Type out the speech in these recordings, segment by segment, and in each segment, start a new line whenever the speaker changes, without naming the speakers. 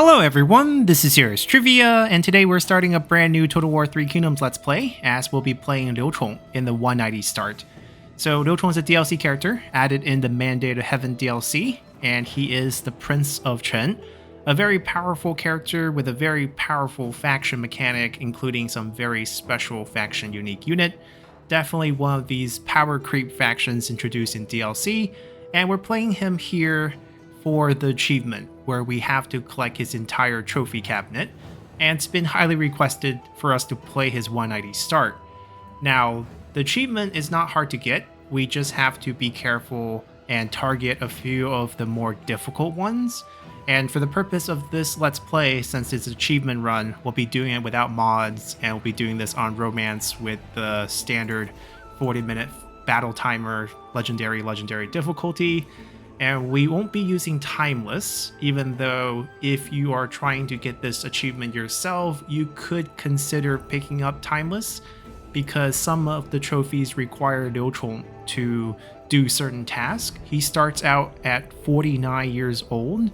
Hello everyone, this is Heroes Trivia, and today we're starting a brand new Total War 3 Kingdoms Let's Play, as we'll be playing Liu Chong in the 190 start. So Liu Chong is a DLC character, added in the Mandate of Heaven DLC, and he is the Prince of Chen, a very powerful character with a very powerful faction mechanic, including some very special faction unique unit. Definitely one of these power creep factions introduced in DLC, and we're playing him here for the achievement, where we have to collect his entire trophy cabinet, and it's been highly requested for us to play his 190 start. Now, the achievement is not hard to get, we just have to be careful and target a few of the more difficult ones, and for the purpose of this Let's Play, since it's an achievement run, we'll be doing it without mods, and we'll be doing this on Romance with the standard 40-minute battle timer, legendary difficulty. And we won't be using Timeless, even though if you are trying to get this achievement yourself, you could consider picking up Timeless, because some of the trophies require Liu Chong to do certain tasks. He starts out at 49 years old,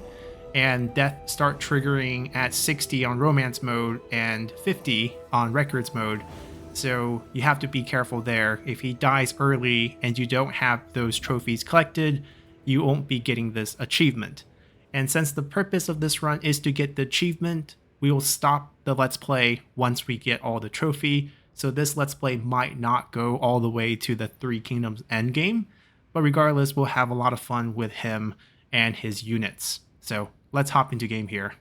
and death start triggering at 60 on Romance mode and 50 on Records mode. So you have to be careful there. If he dies early and you don't have those trophies collected, you won't be getting this achievement. And since the purpose of this run is to get the achievement, we will stop the Let's Play once we get all the trophy, so this Let's Play might not go all the way to the Three Kingdoms endgame, but regardless, we'll have a lot of fun with him and his units. So let's hop into game here.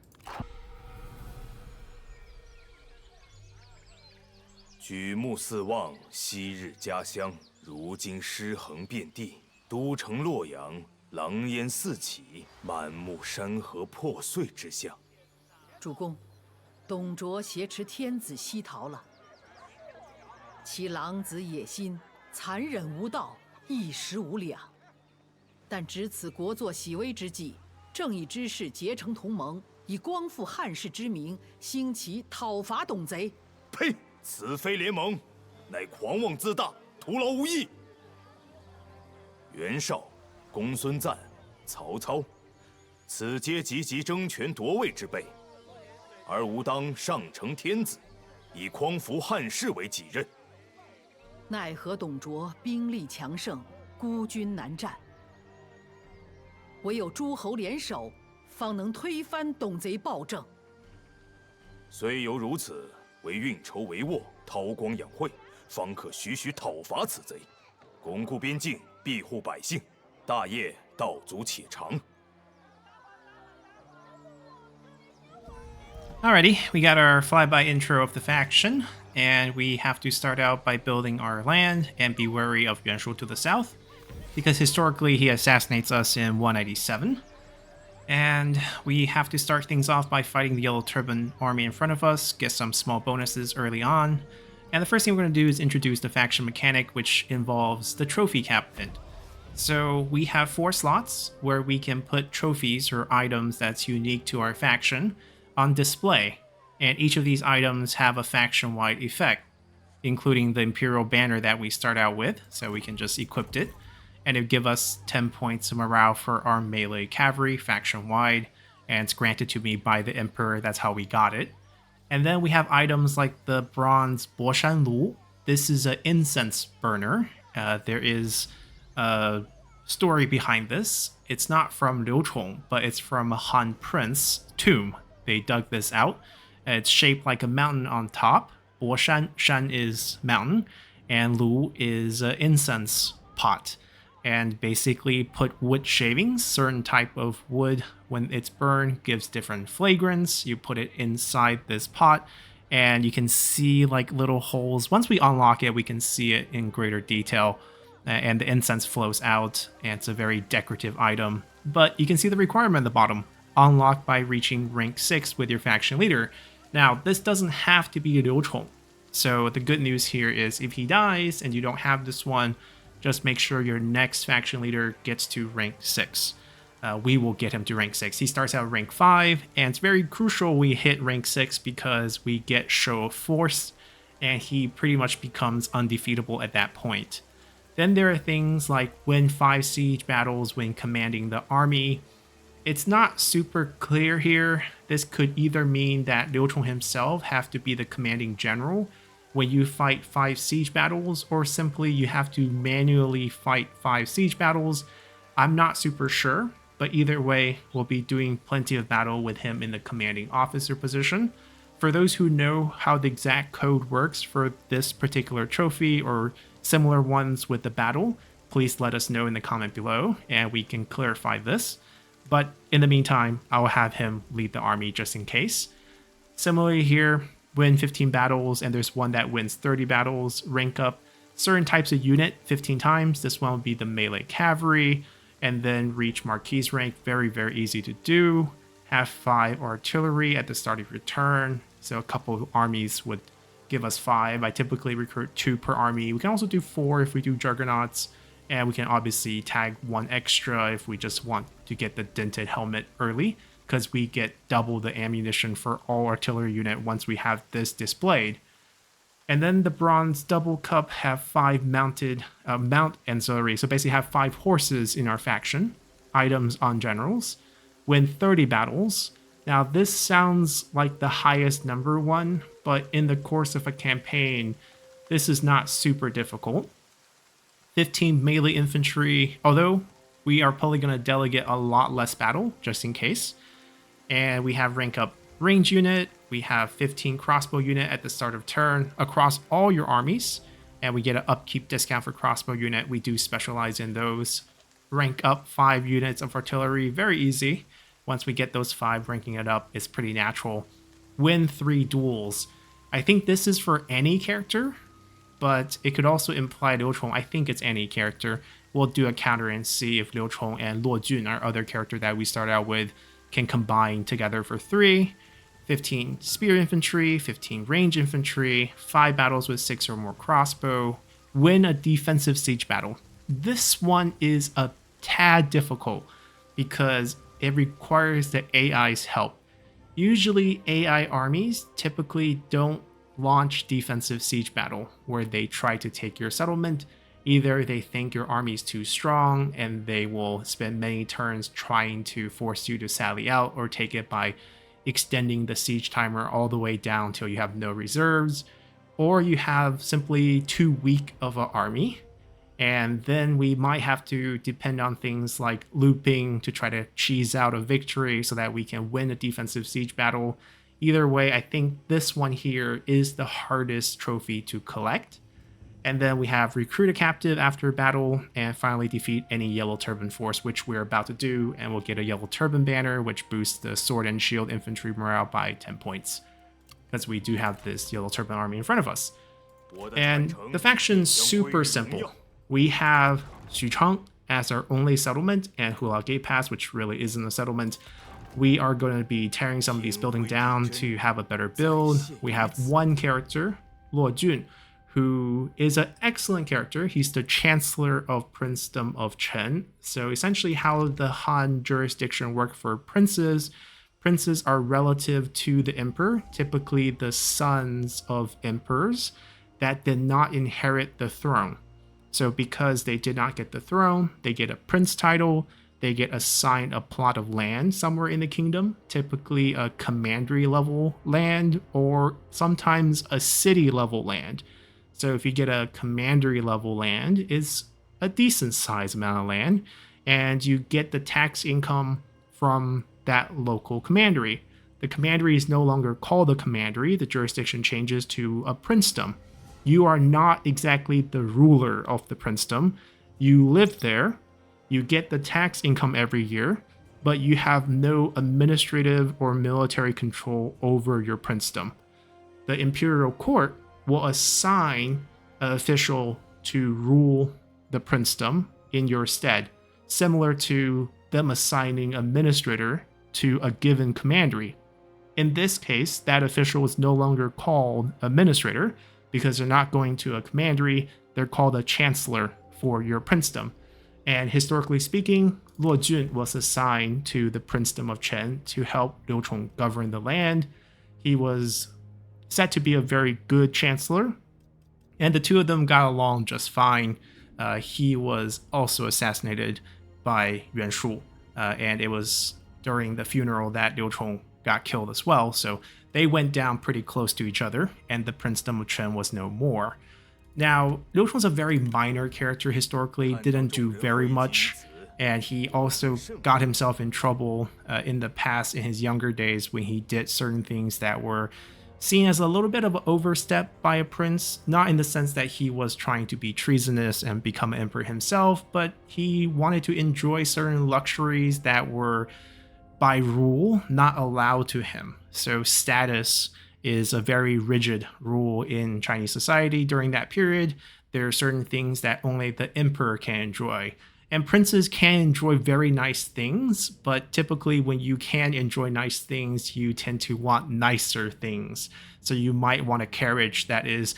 举目四望，昔日家乡，如今尸横遍地。都城洛阳，狼烟四起，满目山河破碎之象。
主公，董卓挟持天子西逃了，其狼子野心，残忍无道，一时无两。但值此国祚喜危之际，正义之士结成同盟，以光复汉室之名，兴起讨伐董贼。
呸！此非联盟，乃狂妄自大，徒劳无益。 袁绍、公孙瓒、曹操，此皆积极争权夺位之辈，而吾当上承天子，以匡扶汉室为己任。
奈何董卓兵力强盛，孤军难战，唯有诸侯联手，方能推翻董贼暴政。
虽犹如此，唯运筹帷幄，韬光养晦，方可徐徐讨伐此贼，巩固边境。 庇护百姓，大业道阻且长。
Alrighty, we got our flyby intro of the faction, and we have to start out by building our land and be wary of Yuan Shu to the south, because historically he assassinates us in 197. And we have to start things off by fighting the Yellow Turban army in front of us, get some small bonuses early on. And the first thing we're going to do is introduce the faction mechanic, which involves the trophy cabinet. So we have 4 slots where we can put trophies or items that's unique to our faction on display. And each of these items have a faction-wide effect, including the Imperial banner that we start out with, so we can just equip it. And it'll give us 10 points of morale for our melee cavalry faction-wide, and it's granted to me by the Emperor, that's how we got it. And then we have items like the bronze Boshan Lu. This is an incense burner. There is a story behind this. It's not from Liu Chong, but it's from a Han Prince tomb. They dug this out. It's shaped like a mountain on top. Boshan Shan is mountain, and Lu is an incense pot. And basically put wood shavings, certain type of wood, when it's burned, gives different fragrance. You put it inside this pot, and you can see like little holes. Once we unlock it, we can see it in greater detail, and the incense flows out, and it's a very decorative item. But you can see the requirement at the bottom, unlocked by reaching rank 6 with your faction leader. Now, this doesn't have to be Liu Chong. So the good news here is if he dies and you don't have this one, just make sure your next faction leader gets to rank 6. We will get him to rank 6. He starts out rank 5, and it's very crucial we hit rank 6 because we get Show of Force, and he pretty much becomes undefeatable at that point. Then there are things like win 5 siege battles when commanding the army, It's not super clear here. This could either mean that Liu Chong himself have to be the commanding general when you fight 5 siege battles, or simply you have to manually fight 5 siege battles. I'm not super sure, but either way, we'll be doing plenty of battle with him in the commanding officer position. For those who know how the exact code works for this particular trophy or similar ones with the battle, please let us know in the comment below and we can clarify this. But in the meantime, I will have him lead the army just in case. Similarly here, win 15 battles, and there's one that wins 30 battles, rank up certain types of unit 15 times. This one will be the melee cavalry, and then reach Marquis rank. Very, very easy to do. Have 5 artillery at the start of your turn, so a couple armies would give us 5. I typically recruit 2 per army. We can also do 4 if we do juggernauts, and we can obviously tag 1 extra if we just want to get the dented helmet early, because we get double the ammunition for all artillery unit once we have this displayed. And then the bronze double cup have 5 mounted mount ancillary, so basically have 5 horses in our faction, items on generals, win 30 battles. Now this sounds like the highest number one, but in the course of a campaign, this is not super difficult. 15 melee infantry, although we are probably going to delegate a lot less battle just in case. And we have rank up range unit. We have 15 crossbow unit at the start of turn across all your armies. And we get an upkeep discount for crossbow unit. We do specialize in those. Rank up 5 units of artillery. Very easy. Once we get those 5, ranking it up is pretty natural. Win 3 duels. I think this is for any character, but it could also imply Liu Chong. I think it's any character. We'll do a counter and see if Liu Chong and Luo Jun, our other character that we start out with, can combine together for 3. 15 spear infantry, 15 range infantry, 5 battles with 6 or more crossbow, win a defensive siege battle. This one is a tad difficult because it requires the AI's help. Usually AI armies typically don't launch defensive siege battle where they try to take your settlement. Either they think your army is too strong and they will spend many turns trying to force you to sally out or take it by extending the siege timer all the way down till you have no reserves, or you have simply too weak of an army, and then we might have to depend on things like looping to try to cheese out a victory so that we can win a defensive siege battle. Either way, I think this one here is the hardest trophy to collect. And then we have recruit a captive after battle, and finally defeat any yellow turban force, which we're about to do, and we'll get a yellow turban banner, which boosts the sword and shield infantry morale by 10 points, because we do have this yellow turban army in front of us. And the faction's super simple. We have Liu Chong as our only settlement, and Hula Gate Pass, which really isn't a settlement. We are going to be tearing some of these buildings down to have a better build. We have one character, Luo Jun, who is an excellent character. He's the Chancellor of Princedom of Chen. So essentially how the Han jurisdiction work for princes. Princes are relative to the emperor, typically the sons of emperors that did not inherit the throne. So because they did not get the throne, they get a prince title, they get assigned a plot of land somewhere in the kingdom, typically a commandery level land or sometimes a city level land. So if you get a commandery level land, it's a decent size amount of land, and you get the tax income from that local commandery. The commandery is no longer called a commandery, the jurisdiction changes to a princedom. You are not exactly the ruler of the princedom. You live there, you get the tax income every year, but you have no administrative or military control over your princedom. The imperial court will assign an official to rule the princedom in your stead, similar to them assigning an administrator to a given commandery. In this case, that official is no longer called administrator because they're not going to a commandery, they're called a chancellor for your princedom. And historically speaking, Luo Jun was assigned to the princedom of Chen to help Liu Chong govern the land. He was said to be a very good chancellor, and the two of them got along just fine. He was also assassinated by Yuan Shu, and it was during the funeral that Liu Chong got killed as well. So they went down pretty close to each other, and the princedom of Chen was no more. Now, Liu Chong's a very minor character historically, didn't do very much, and he also got himself in trouble in the past in his younger days when he did certain things that were seen as a little bit of an overstep by a prince, not in the sense that he was trying to be treasonous and become an emperor himself, but he wanted to enjoy certain luxuries that were by rule not allowed to him. So status is a very rigid rule in Chinese society during that period. There are certain things that only the emperor can enjoy. And princes can enjoy very nice things, but typically when you can enjoy nice things, you tend to want nicer things. So you might want a carriage that is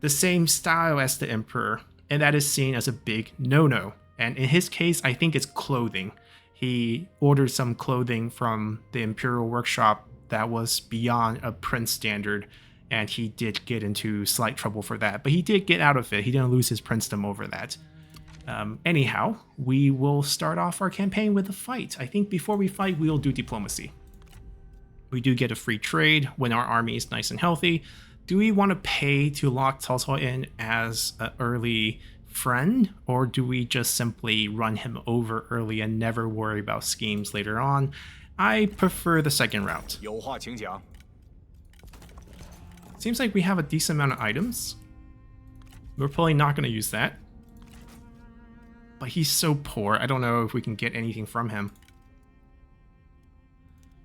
the same style as the emperor, and that is seen as a big no-no. And in his case, I think it's clothing. He ordered some clothing from the imperial workshop that was beyond a prince standard, and he did get into slight trouble for that. But he did get out of it. He didn't lose his princedom over that. Anyhow, we will start off our campaign with a fight. I think before we fight, we'll do diplomacy. We do get a free trade when our army is nice and healthy. Do we want to pay to lock Cao Cao in as an early friend, or do we just simply run him over early and never worry about schemes later on? I prefer the second route.
有话请讲.
Seems like we have a decent amount of items. We're probably not going to use that. But he's so poor, I don't know if we can get anything from him.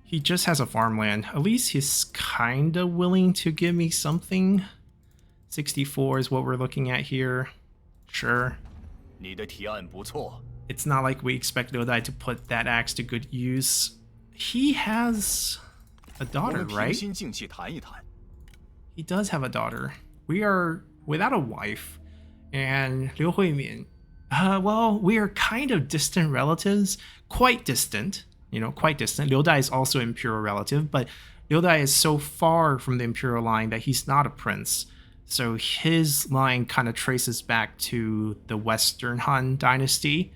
He just has a farmland. At least he's kind of willing to give me something. 64 is what we're looking at here. Sure.
你的提案不错.
It's not like we expect Liu Dai to put that axe to good use. He has a daughter, right?
平心静气谈一谈.
He does have a daughter. We are without a wife. And Liu Huimin, well, we are kind of distant relatives. Quite distant. Quite distant. Liu Dai is also an imperial relative, but Liu Dai is so far from the imperial line that he's not a prince. So his line kind of traces back to the Western Han dynasty,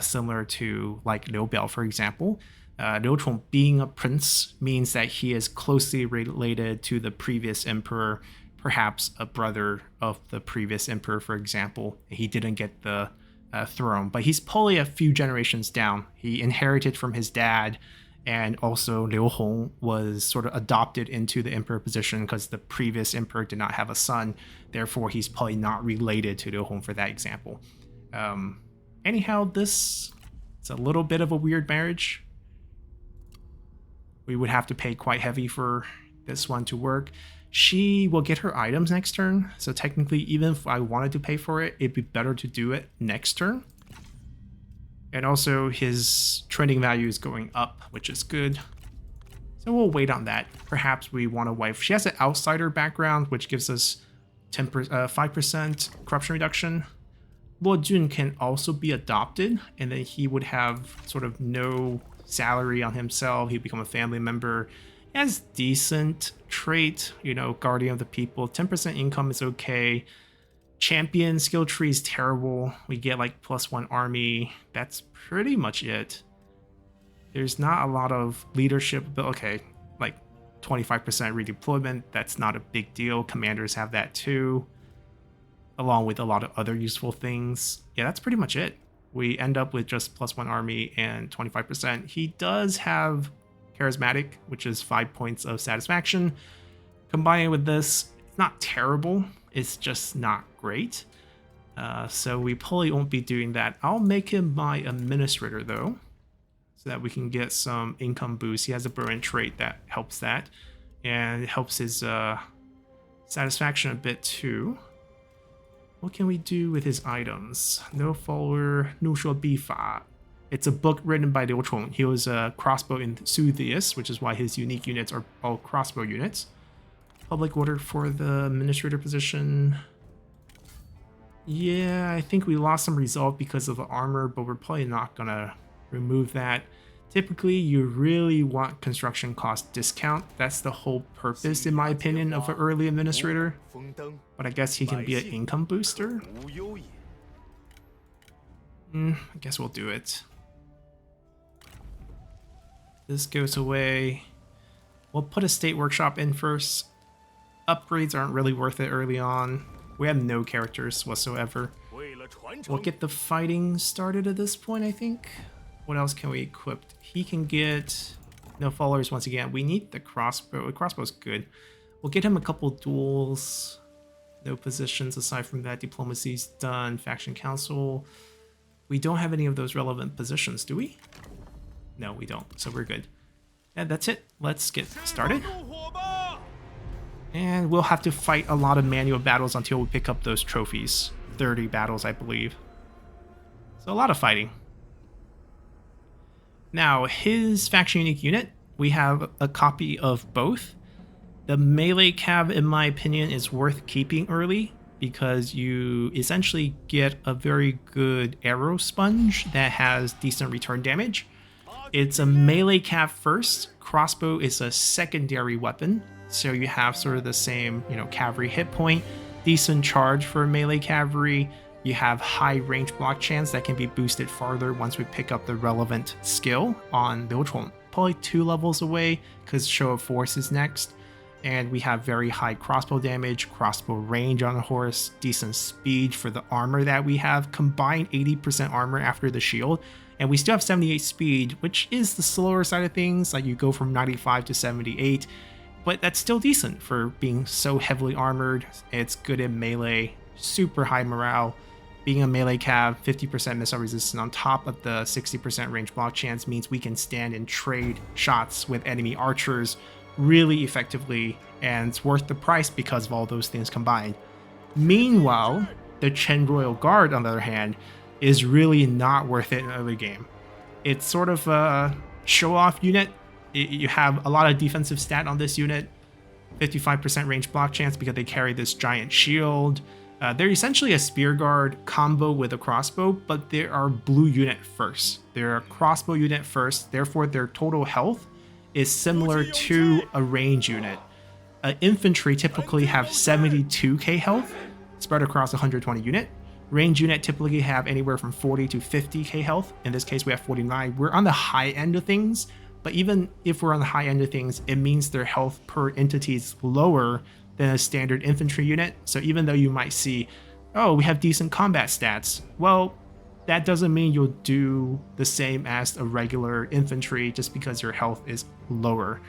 similar to like Liu Biao, for example. Liu Chong being a prince means that he is closely related to the previous emperor, perhaps a brother of the previous emperor, for example. He didn't get the throne, but he's probably a few generations down. He inherited from his dad, and also Liu Hong was sort of adopted into the emperor position because the previous emperor did not have a son. Therefore, he's probably not related to Liu Hong for that example. Anyhow, it's a little bit of a weird marriage. We would have to pay quite heavy for this one to work. She will get her items next turn, so technically even if I wanted to pay for it, it'd be better to do it next turn. And also his trending value is going up, which is good. So we'll wait on that. Perhaps we want a wife. She has an outsider background, which gives us 5% corruption reduction. Luo Jun can also be adopted, and then he would have sort of no salary on himself. He'd become a family member. He has decent trait, guardian of the people. 10% income is okay. Champion skill tree is terrible. We get like +1 army. That's pretty much it. There's not a lot of leadership, but okay, like 25% redeployment. That's not a big deal. Commanders have that too, along with a lot of other useful things. Yeah, that's pretty much it. We end up with just +1 army and 25%. He does have charismatic, which is 5 points of satisfaction. Combining with this, it's not terrible. It's just not great. So we probably won't be doing that. I'll make him my administrator though, so that we can get some income boost. He has a brilliant trait that helps that, and it helps his satisfaction a bit too. What can we do with his items? No follower, no shuo bifa. It's a book written by Liu Chong. He was a crossbow enthusiast, which is why his unique units are all crossbow units. Public order for the administrator position. Yeah, I think we lost some resolve because of the armor, but we're probably not gonna remove that. Typically, you really want construction cost discount. That's the whole purpose, in my opinion, of an early administrator. But I guess he can be an income booster. I guess we'll do it. This goes away. We'll put a state workshop in first. Upgrades aren't really worth it early on. We have no characters whatsoever. We'll get the fighting started at this point, I think. What else can we equip? He can get no followers once again. We need the crossbow. The crossbow's good. We'll get him a couple duels. No positions aside from that. Diplomacy's done. Faction council. We don't have any of those relevant positions, do we? No, we don't. So we're good. And that's it. Let's get started. And we'll have to fight a lot of manual battles until we pick up those trophies. 30 battles, I believe. So a lot of fighting. Now, his faction unique unit, we have a copy of both. The melee cav, in my opinion, is worth keeping early because you essentially get a very good arrow sponge that has decent return damage. It's a melee cav first. Crossbow is a secondary weapon. So you have sort of the same, cavalry hit point, decent charge for melee cavalry. You have high range block chance that can be boosted farther once we pick up the relevant skill on Liu Chong. Probably 2 levels away because Show of Force is next. And we have very high crossbow damage, crossbow range on a horse, decent speed for the armor that we have, combined 80% armor after the shield. And we still have 78 speed, which is the slower side of things. Like you go from 95 to 78. But that's still decent for being so heavily armored. It's good in melee, super high morale. Being a melee cav, 50% missile resistance on top of the 60% range block chance means we can stand and trade shots with enemy archers really effectively, and it's worth the price because of all those things combined. Meanwhile, the Chen Royal Guard, on the other hand, is really not worth it in early game. It's sort of a show-off unit. You have a lot of defensive stat on this unit, 55% range block chance because they carry this giant shield. They're essentially a spear guard combo with a crossbow, but they are blue unit first. They're a crossbow unit first, therefore their total health is similar to a range unit. Infantry typically have 72k health spread across 120 unit. Range unit typically have anywhere from 40 to 50k health. In this case, we have 49. We're on the high end of things. But even if we're on the high end of things, it means their health per entity is lower than a standard infantry unit. So even though you might see, oh, we have decent combat stats, well, that doesn't mean you'll do the same as a regular infantry just because your health is lower.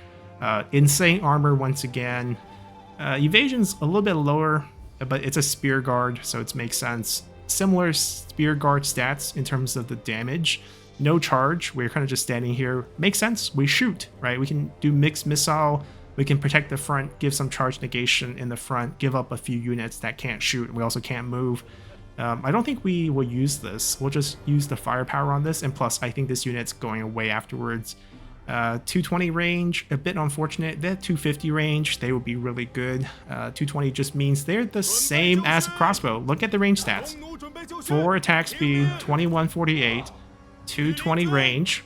Insane armor once again. Evasion's a little bit lower, but it's a spear guard, so it makes sense. Similar spear guard stats in terms of the damage. No charge, we're kind of just standing here. Makes sense, we shoot, right? We can do mixed missile, we can protect the front, give some charge negation in the front, give up a few units that can't shoot, and we also can't move. I don't think we will use this, we'll just use the firepower on this, and plus I think this unit's going away afterwards. 220 range, a bit unfortunate. That 250 range, they would be really good. 220 just means they're the same as a crossbow. Look at the range stats. 4 attack speed, 2148. 220 range.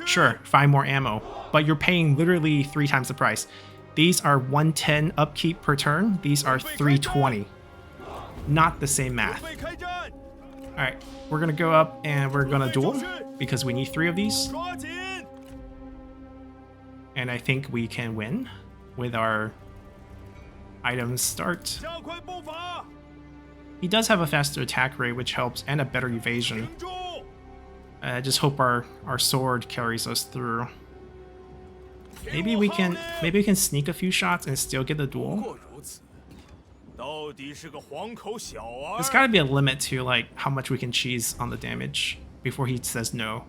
Sure, 5 more ammo, but you're paying literally 3 times the price. These are 110 upkeep per turn. These are 320. Not the same math. Alright, we're gonna go up and we're gonna duel because we need 3 of these. And I think we can win with our items start. He does have a faster attack rate, which helps, and a better evasion. I just hope our sword carries us through. Maybe we can sneak a few shots and still get the duel. There's gotta be a limit to like how much we can cheese on the damage before he says no.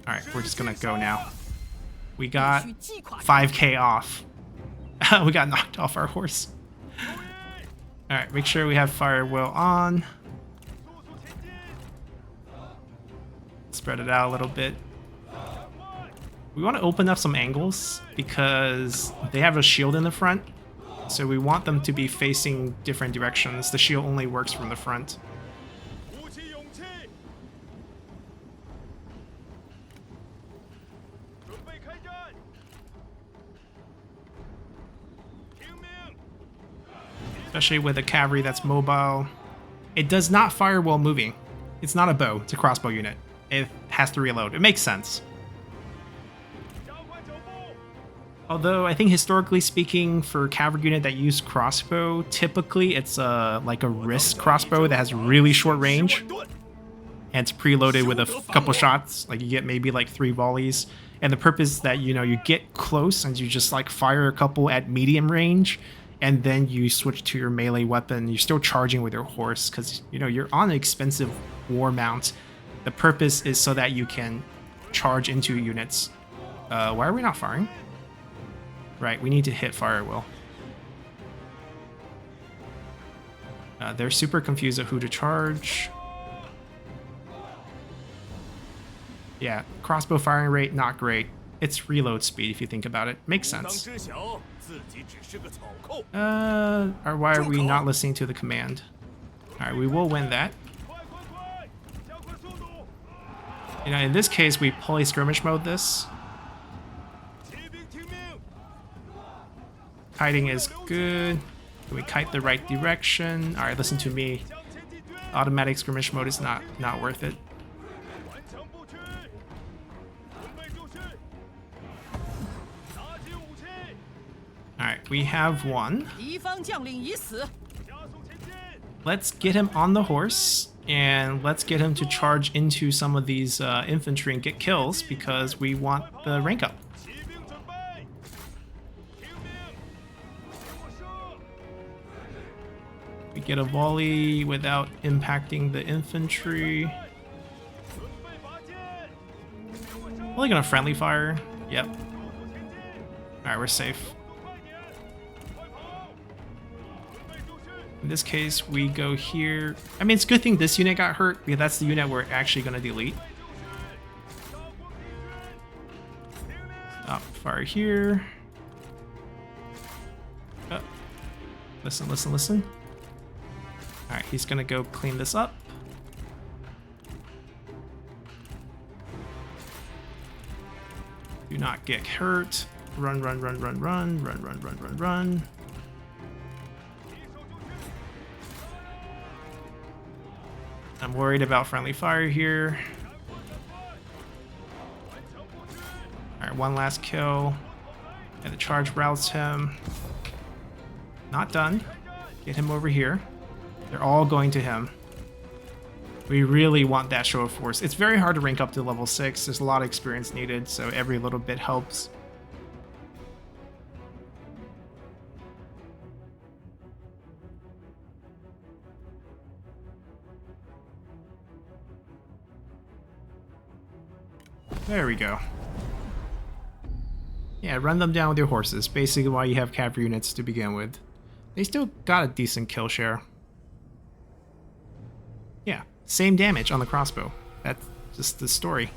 Alright, we're just gonna go now. We got 5k off. We got knocked off our horse. Alright, make sure we have fire will on. Spread it out a little bit. We want to open up some angles because they have a shield in the front. So we want them to be facing different directions. The shield only works from the front. Especially with a cavalry that's mobile. It does not fire while moving. It's not a bow, it's a crossbow unit. It has to reload. It makes sense. Although I think historically speaking, for cavalry unit that use crossbow, typically it's like a wrist crossbow that has really short range. And it's preloaded with a couple shots. Like you get maybe like 3 volleys. And the purpose is that, you know, you get close and you just like fire a couple at medium range. And then you switch to your melee weapon. You're still charging with your horse because, you know, you're on an expensive war mount. The purpose is so that you can charge into units. Why are we not firing? Right, we need to hit fire will. They're super confused at who to charge. Yeah, crossbow firing rate, not great. It's reload speed if you think about it. Makes sense. Or why are we not listening to the command? Alright, we will win that. You know, in this case, we pulley skirmish mode this. Kiting is good. We kite the right direction. Alright, listen to me. Automatic skirmish mode is not worth it. Alright, we have one. Let's get him on the horse, and let's get him to charge into some of these infantry and get kills, because we want the rank up. We get a volley without impacting the infantry. Only gonna friendly fire. Yep. Alright, we're safe. In this case, we go here. I mean, it's a good thing this unit got hurt, because that's the unit we're actually gonna delete. Stop fire here. Oh. Listen, listen, listen. Alright, he's gonna go clean this up. Do not get hurt. Run, run, run, run, run, run, run, run, run, run. I'm worried about friendly fire here. Alright, one last kill. And the charge routes him. Not done. Get him over here. They're all going to him. We really want that show of force. It's very hard to rank up to level 6. There's a lot of experience needed, so every little bit helps. There we go. Yeah, run them down with your horses. Basically why you have cavalry units to begin with. They still got a decent kill share. Yeah, same damage on the crossbow. That's just the story.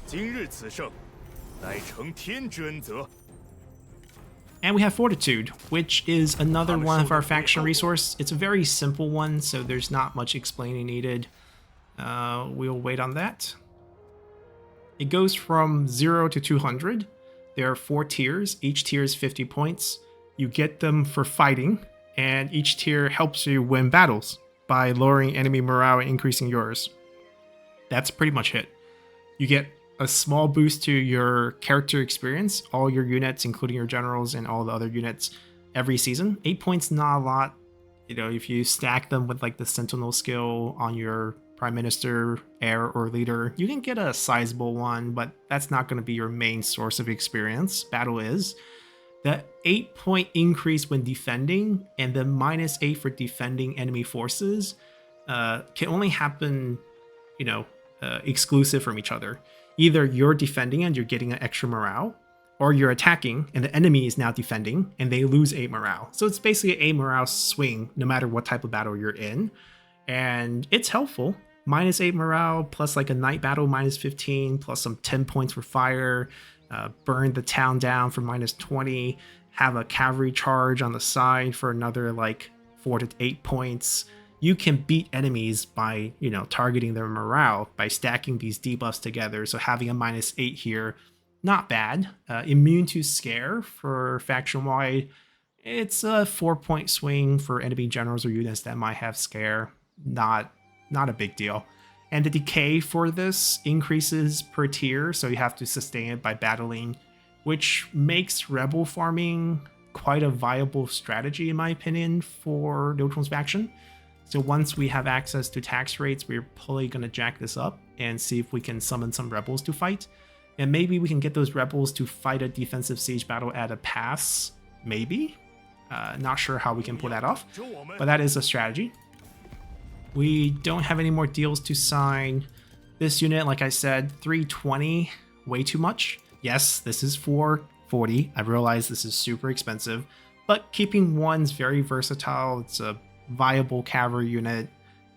And we have Fortitude, which is another one of our faction resource. It's a very simple one, so there's not much explaining needed. We'll wait on that. It goes from 0 to 200. There are 4 tiers. Each tier is 50 points. You get them for fighting, and each tier helps you win battles by lowering enemy morale and increasing yours. That's pretty much it. You get a small boost to your character experience, all your units, including your generals and all the other units, every season. 8 points, not a lot. You know, if you stack them with like the Sentinel skill on your Prime Minister, Heir, or Leader, you can get a sizable one, but that's not going to be your main source of experience. Battle is. The 8-point increase when defending, and the -8 for defending enemy forces can only happen, you know, exclusive from each other. Either you're defending and you're getting an extra morale, or you're attacking and the enemy is now defending and they lose 8 morale. So it's basically a morale swing no matter what type of battle you're in. And it's helpful. -8 morale plus like a night battle -15 plus some 10 points for fire. Burn the town down for -20. Have a cavalry charge on the side for another like 4 to 8 points. You can beat enemies by, you know, targeting their morale by stacking these debuffs together. So having a -8 here, not bad. Immune to scare for faction wide. It's a 4-point swing for enemy generals or units that might have scare. Not a big deal. And the decay for this increases per tier, so you have to sustain it by battling, which makes rebel farming quite a viable strategy in my opinion for Liu Chong's faction. So once we have access to tax rates, we're probably going to jack this up and see if we can summon some rebels to fight. And maybe we can get those rebels to fight a defensive siege battle at a pass, maybe. Not sure how we can pull that off, but that is a strategy. We don't have any more deals to sign. This unit, like I said, 320, way too much. Yes, this is 440. I realize this is super expensive, but keeping one's very versatile. It's a viable cavalry unit.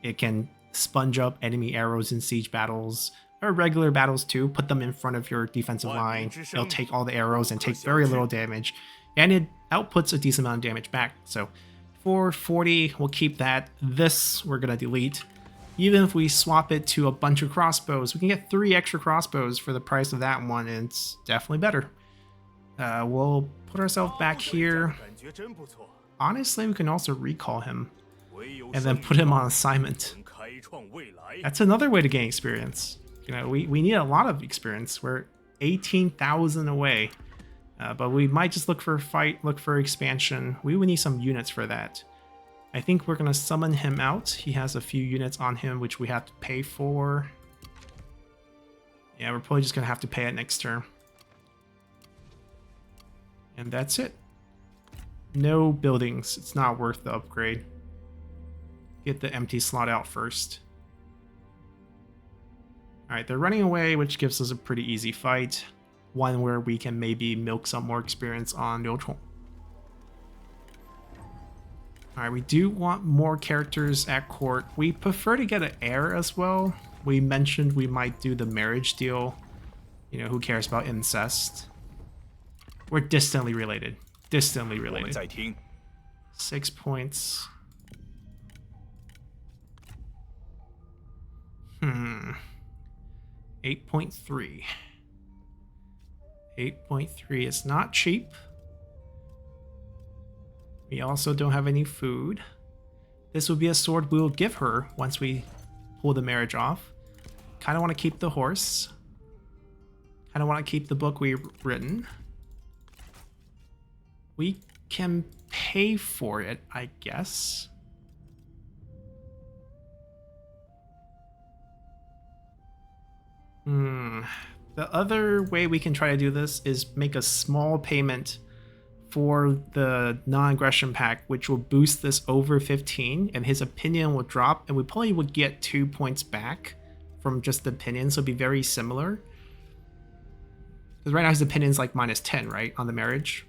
It can sponge up enemy arrows in siege battles or regular battles too. Put them in front of your defensive line. It'll take all the arrows and take very little damage, and it outputs a decent amount of damage back. So 440, we'll keep that. This we're gonna delete. Even if we swap it to a bunch of crossbows, we can get 3 extra crossbows for the price of that one, and it's definitely better. We'll put ourselves back here. Honestly, we can also recall him and then put him on assignment. That's another way to gain experience. You know, we need a lot of experience. We're 18,000 away, but we might just look for a fight, look for expansion. We would need some units for that. I think we're gonna summon him out. He has a few units on him which we have to pay for. Yeah, we're probably just gonna have to pay it next turn. And that's it. No buildings. It's not worth the upgrade. Get the empty slot out first. Alright, they're running away, which gives us a pretty easy fight. One where we can maybe milk some more experience on Liu Chong. Alright, we do want more characters at court. We prefer to get an heir as well. We mentioned we might do the marriage deal. You know, who cares about incest? We're distantly related. Distantly related. 6 points. 8.3. 8.3 is not cheap. We also don't have any food. This would be a sword we will give her once we pull the marriage off. Kind of want to keep the horse. Kind of want to keep the book we've written. We can pay for it, I guess. The other way we can try to do this is make a small payment for the non-aggression pack, which will boost this over 15, and his opinion will drop, and we probably would get 2 points back from just the opinion, so it'd be very similar. Because right now his opinion's like -10, right, on the marriage?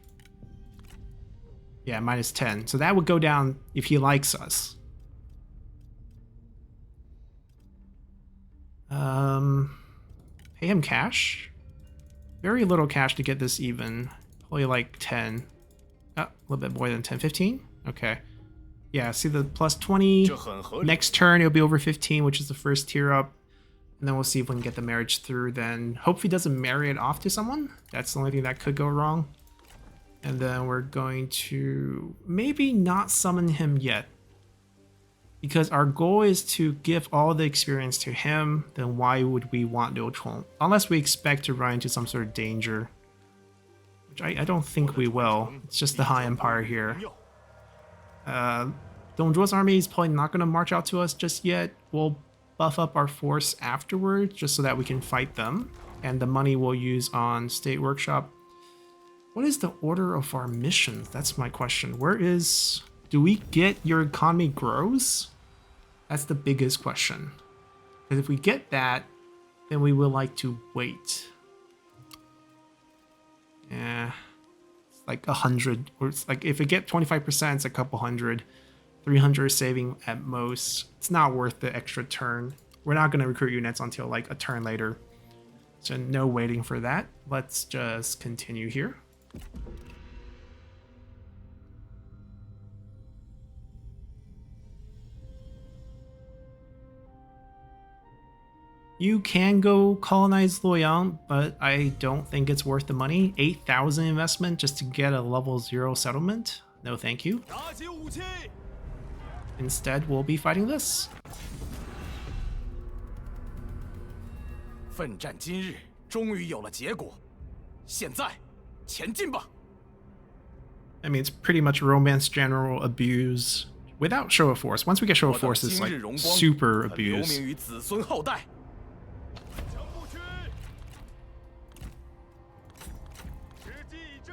Yeah, -10. So that would go down if he likes us. Pay him cash. Very little cash to get this even. Probably like 10. Oh, a little bit more than 10. 15? Okay. Yeah, see the plus 20. Next turn it'll be over 15, which is the first tier up. And then we'll see if we can get the marriage through then. Hopefully he doesn't marry it off to someone. That's the only thing that could go wrong. And then we're going to maybe not summon him yet. Because our goal is to give all the experience to him, then why would we want Liu Chong? Unless we expect to run into some sort of danger. Which I don't think we will. It's just the High Empire here. Dong Zhuo's army is probably not going to march out to us just yet. We'll buff up our force afterwards just so that we can fight them. And the money we'll use on State Workshop. What is the order of our missions? That's my question. Where is... Do we get your economy grows? That's the biggest question. Because if we get that, then we will like to wait. Yeah, it's like 100, or it's like if we get 25%, it's a couple hundred. 300 saving at most. It's not worth the extra turn. We're not going to recruit units until like a turn later. So no waiting for that. Let's just continue here. You can go colonize Luoyang, but I don't think it's worth the money. 8,000 investment just to get a level 0 settlement? No thank you. Instead, we'll be fighting this.
奋战今日，终于有了结果。现在，前进吧！
I mean, it's pretty much romance general abuse without show of force. Once we get show
我
of
等
force,
今
it's
日
like
荣光
super
可留
abuse.
名于子孙后代。
强部区，时机已至，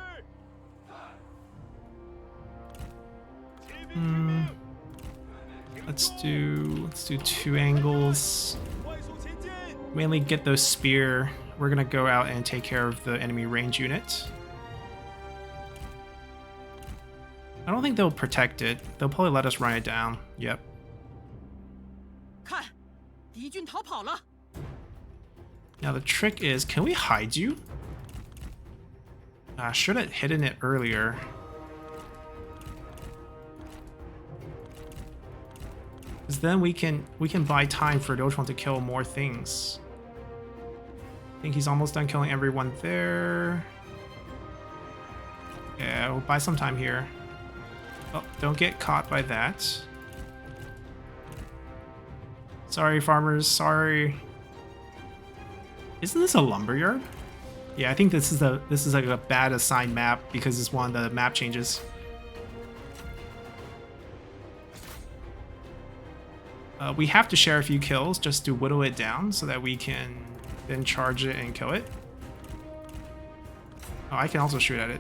骑兵听命，
Let's do 2 angles.
快速前进。
Mainly get those spear. We're gonna go out and take care of the enemy range unit. I don't think they'll protect it. They'll probably let us run it down. Yep.
看，敌军逃跑了。
Now the trick is, can we hide you? Should have hidden it earlier. Because then we can buy time for Liu Chong to kill more things. I think he's almost done killing everyone there. Yeah, we'll buy some time here. Oh, don't get caught by that. Sorry, farmers. Sorry. Isn't this a lumberyard? Yeah, I think this is like a bad assigned map because it's one of the map changes. We have to share a few kills just to whittle it down so that we can then charge it and kill it. Oh, I can also shoot at it.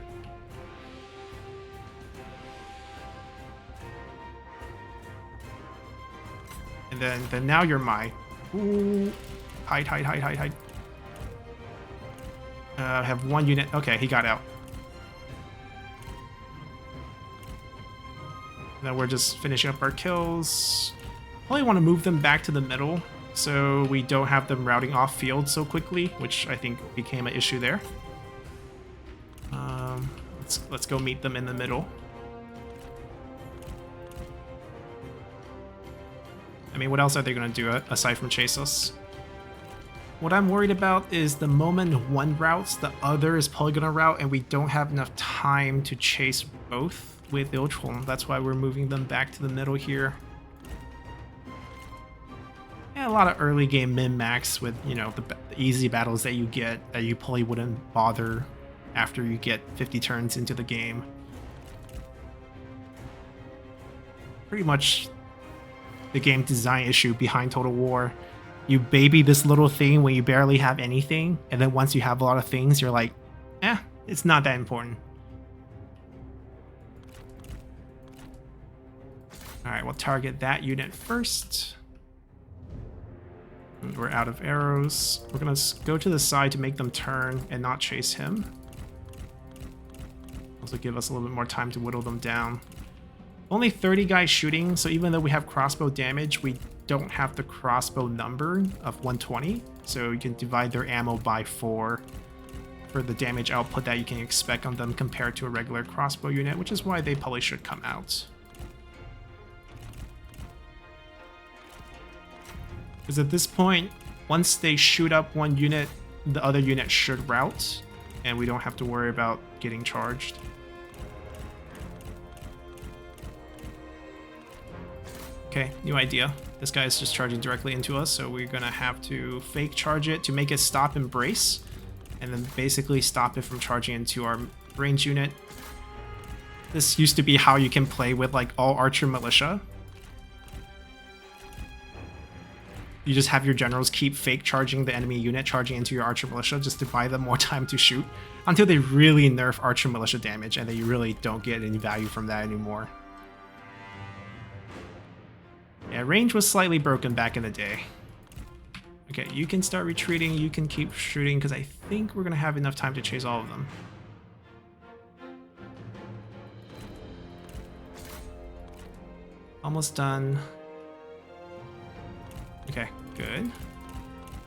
And then now you're my. Ooh. Hide. I have 1 unit. Okay, he got out. Then we're just finishing up our kills. Probably want to move them back to the middle so we don't have them routing off field so quickly, which I think became an issue there. Let's go meet them in the middle. I mean, what else are they going to do aside from chase us? What I'm worried about is the moment one routes, the other is probably going to route, and we don't have enough time to chase both with Liu Chong. That's why we're moving them back to the middle here. And a lot of early game min-max with, you know, the easy battles that you get that you probably wouldn't bother after you get 50 turns into the game. Pretty much the game design issue behind Total War. You baby this little thing when you barely have anything, and then once you have a lot of things, you're like, it's not that important. Alright, we'll target that unit first. And we're out of arrows. We're gonna go to the side to make them turn and not chase him. Also give us a little bit more time to whittle them down. Only 30 guys shooting, so even though we have crossbow damage, we don't have the crossbow number of 120. So you can divide their ammo by 4 for the damage output that you can expect on them compared to a regular crossbow unit, which is why they probably should come out. Because at this point, once they shoot up one unit, the other unit should route, and we don't have to worry about getting charged. Okay, new idea. This guy is just charging directly into us, so we're gonna have to fake charge it to make it stop and brace, and then basically stop it from charging into our range unit. This used to be how you can play with like all archer militia. You just have your generals keep fake charging the enemy unit, charging into your archer militia just to buy them more time to shoot, until they really nerf archer militia damage and then you really don't get any value from that anymore. Yeah, range was slightly broken back in the day. Okay, you can start retreating, you can keep shooting, because I think we're going to have enough time to chase all of them. Almost done. Okay, good.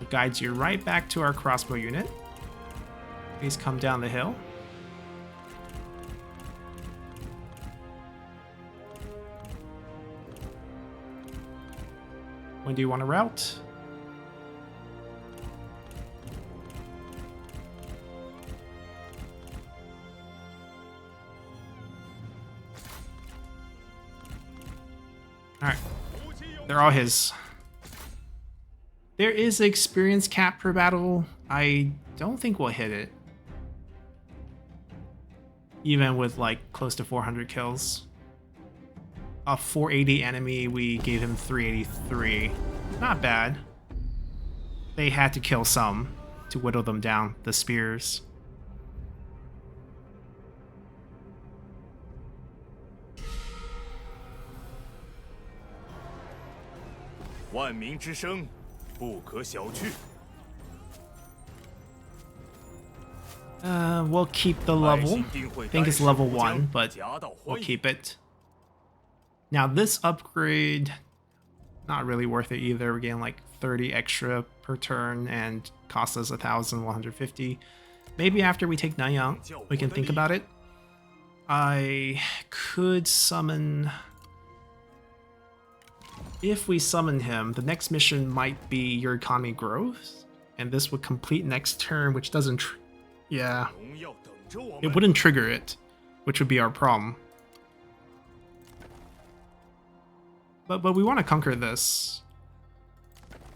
It guides you right back to our crossbow unit. Please come down the hill. When do you want to route? Alright. They're all his. There is an experience cap per battle. I don't think we'll hit it. Even with like close to 400 kills. A 480 enemy, we gave him 383. Not bad. They had to kill some to whittle them down, the spears.
We'll
keep the level. I think it's level 1, but we'll keep it. Now this upgrade, not really worth it either. We're getting like 30 extra per turn and costs us 1,150. Maybe after we take Nanyang, we can think about it. I could summon... If we summon him, the next mission might be your economy grows, and this would complete next turn, which doesn't... yeah. It wouldn't trigger it, which would be our problem. But we want to conquer this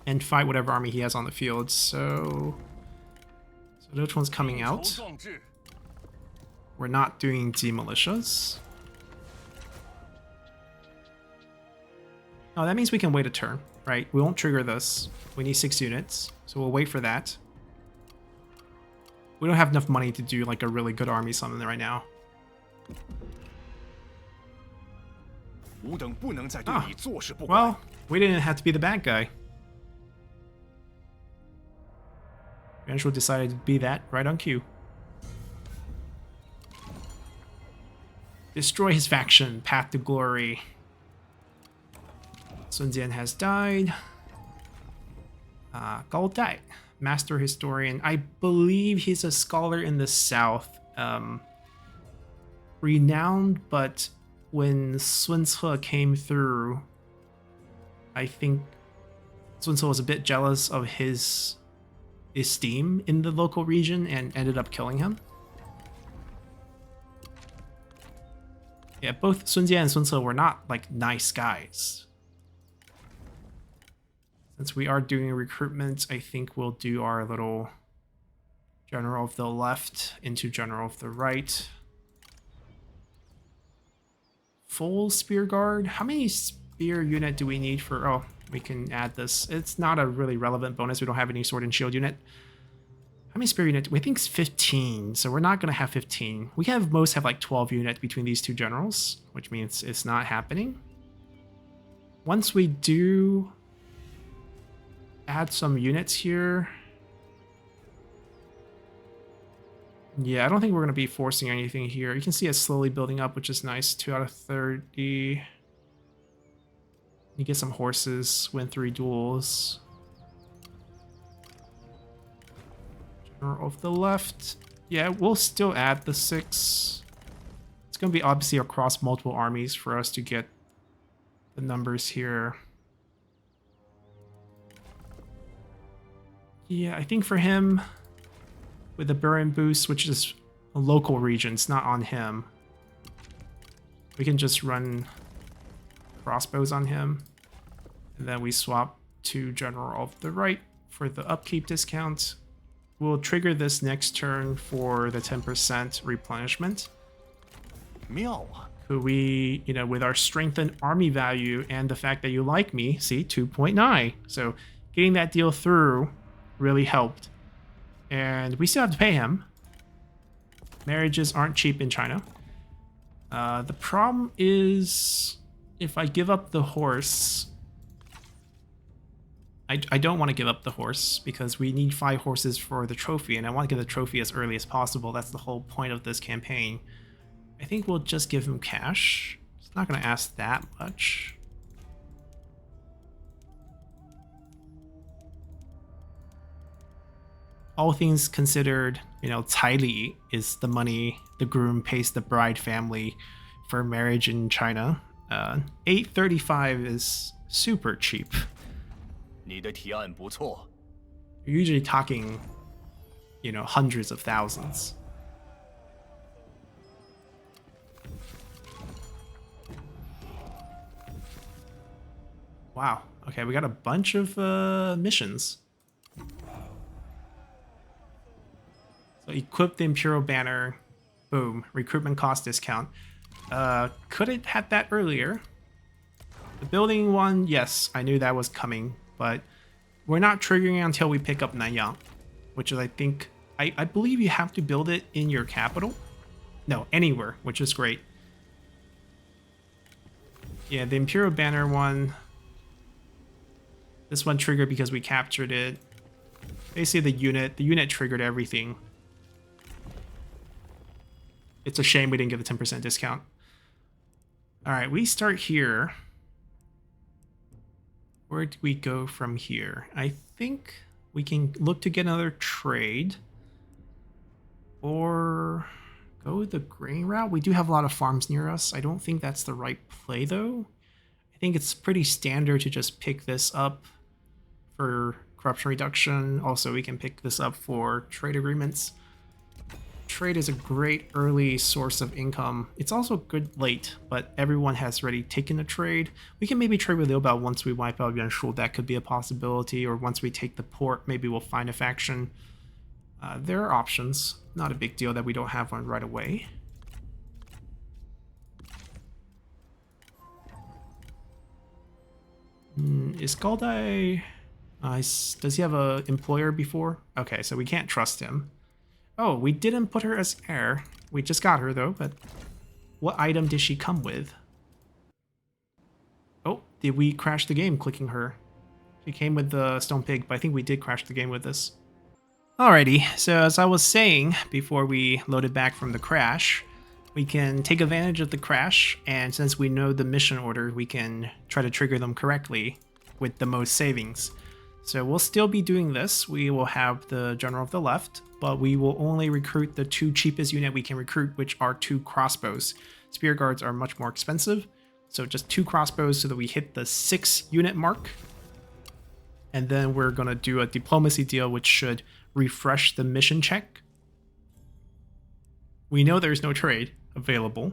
and fight whatever army he has on the field. So which one's coming out? We're not doing D militias. Oh, that means we can wait a turn, right? We won't trigger this. We need 6 units, so we'll wait for that. We don't have enough money to do like a really good army summon right now. Well, we didn't have to be the bad guy. Yuanzhou decided to be that right on cue. Destroy his faction, path to glory. Sun Jian has died. Gao Dai, master historian. I believe he's a scholar in the south. Renowned, but when Sun Ce came through, I think Sun Ce was a bit jealous of his esteem in the local region and ended up killing him. Yeah, both Sun Jie and Sun Ce were not like nice guys. Since we are doing recruitment, I think we'll do our little general of the left into general of the right. Full spear guard. How many spear unit do we need for... oh, we can add this. It's not a really relevant bonus. We don't have any sword and shield unit. How many spear unit? We think it's 15, so we're not going to have 15. We have most have like 12 unit between these two generals, which means it's not happening. Once we do add some units here... yeah, I don't think we're going to be forcing anything here. You can see it's slowly building up, which is nice. 2 out of 30. You get some horses, win 3 duels. General of the left. Yeah, we'll still add the 6. It's going to be obviously across multiple armies for us to get the numbers here. Yeah, I think for him, with the Burin boost, which is a local region, it's not on him, we can just run crossbows on him. And then we swap to General of the Right for the upkeep discount. We'll trigger this next turn for the 10% replenishment. Who we, you know, with our strengthened army value and the fact that you like me, see, 2.9. So getting that deal through really helped. And we still have to pay him. Marriages aren't cheap in China. The problem is, if I give up the horse... I don't want to give up the horse, because we need 5 horses for the trophy, and I want to get the trophy as early as possible. That's the whole point of this campaign. I think we'll just give him cash. It's not going to ask that much. All things considered, you know, Caili is the money the groom pays the bride family for marriage in China. 835 is super cheap. You're usually talking, you know, hundreds of thousands. Wow. Okay, we got a bunch of missions. So equip the Imperial banner. Boom. Recruitment cost discount. Could it had that earlier? The building one, yes, I knew that was coming, but we're not triggering until we pick up Nanyang, which is, I think, I believe you have to build it in your capital. No, anywhere, which is great. Yeah, the Imperial banner one. This one triggered because we captured it. Basically, the unit triggered everything. It's a shame we didn't get the 10% discount. All right, we start here. Where do we go from here? I think we can look to get another trade. Or go the grain route. We do have a lot of farms near us. I don't think that's the right play, though. I think it's pretty standard to just pick this up for corruption reduction. Also, we can pick this up for trade agreements. Trade is a great early source of income. It's also good late, but everyone has already taken a trade. We can maybe trade with Liu Bao once we wipe out Yuan. That could be a possibility. Or once we take the port, maybe we'll find a faction. There are options. Not a big deal that we don't have one right away. Is Galdai... does he have an employer before? Okay, so we can't trust him. Oh, we didn't put her as heir. We just got her, though, but... What item did she come with? Oh, did we crash the game clicking her? She came with the Stone Pig, but I think we did crash the game with this. Alrighty, so as I was saying before we loaded back from the crash, we can take advantage of the crash, and since we know the mission order, we can try to trigger them correctly with the most savings. So we'll still be doing this. We will have the General of the Left, but we will only recruit the 2 cheapest unit we can recruit, which are 2 crossbows. Spear guards are much more expensive, so just 2 crossbows so that we hit the 6 unit mark. And then we're going to do a diplomacy deal, which should refresh the mission check. We know there's no trade available,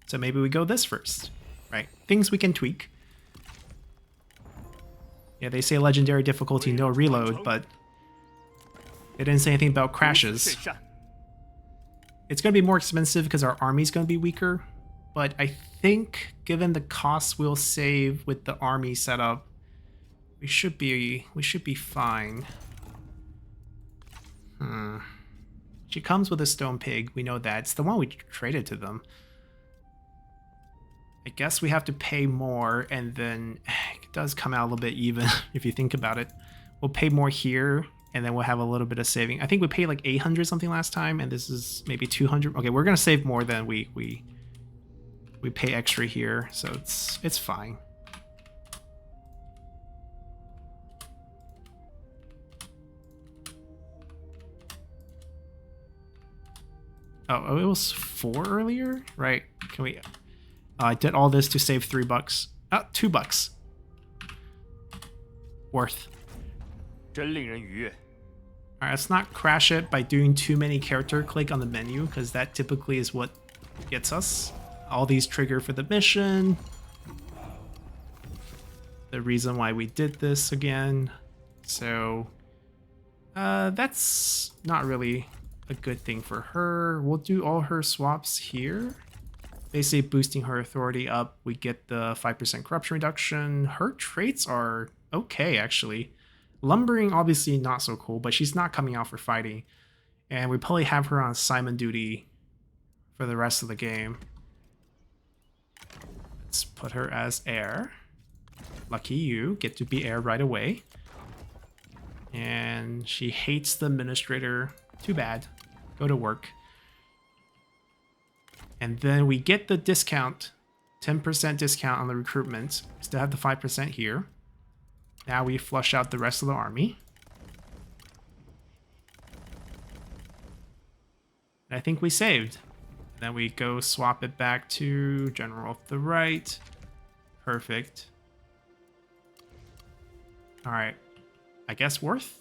so maybe we go this first, right? Things we can tweak. Yeah, they say legendary difficulty, no reload, but they didn't say anything about crashes. It's going to be more expensive because our army's going to be weaker, but I think given the costs we'll save with the army setup, we should be fine. She comes with a Stone Pig, we know that. It's the one we traded to them. I guess we have to pay more, and then it does come out a little bit even if you think about it. We'll pay more here, and then we'll have a little bit of saving. I think we paid like 800 something last time, and this is maybe 200. Okay, we're gonna save more than we pay extra here, so it's fine. Oh, it was 4 earlier? Right. Can we... I did all this to save $3. $2. Worth. Alright, let's not crash it by doing too many character click on the menu, because that typically is what gets us. All these trigger for the mission. The reason why we did this again. So... that's not really a good thing for her. We'll do all her swaps here. Basically boosting her authority up. We get the 5% corruption reduction. Her traits are okay, actually. Lumbering, obviously not so cool, but she's not coming out for fighting. And we probably have her on Simon duty for the rest of the game. Let's put her as heir. Lucky you, get to be heir right away. And she hates the administrator. Too bad. Go to work. And then we get the discount, 10% discount on the recruitment. We still have the 5% here. Now we flush out the rest of the army. And I think we saved. Then we go swap it back to General of the Right. Perfect. All right. I guess worth.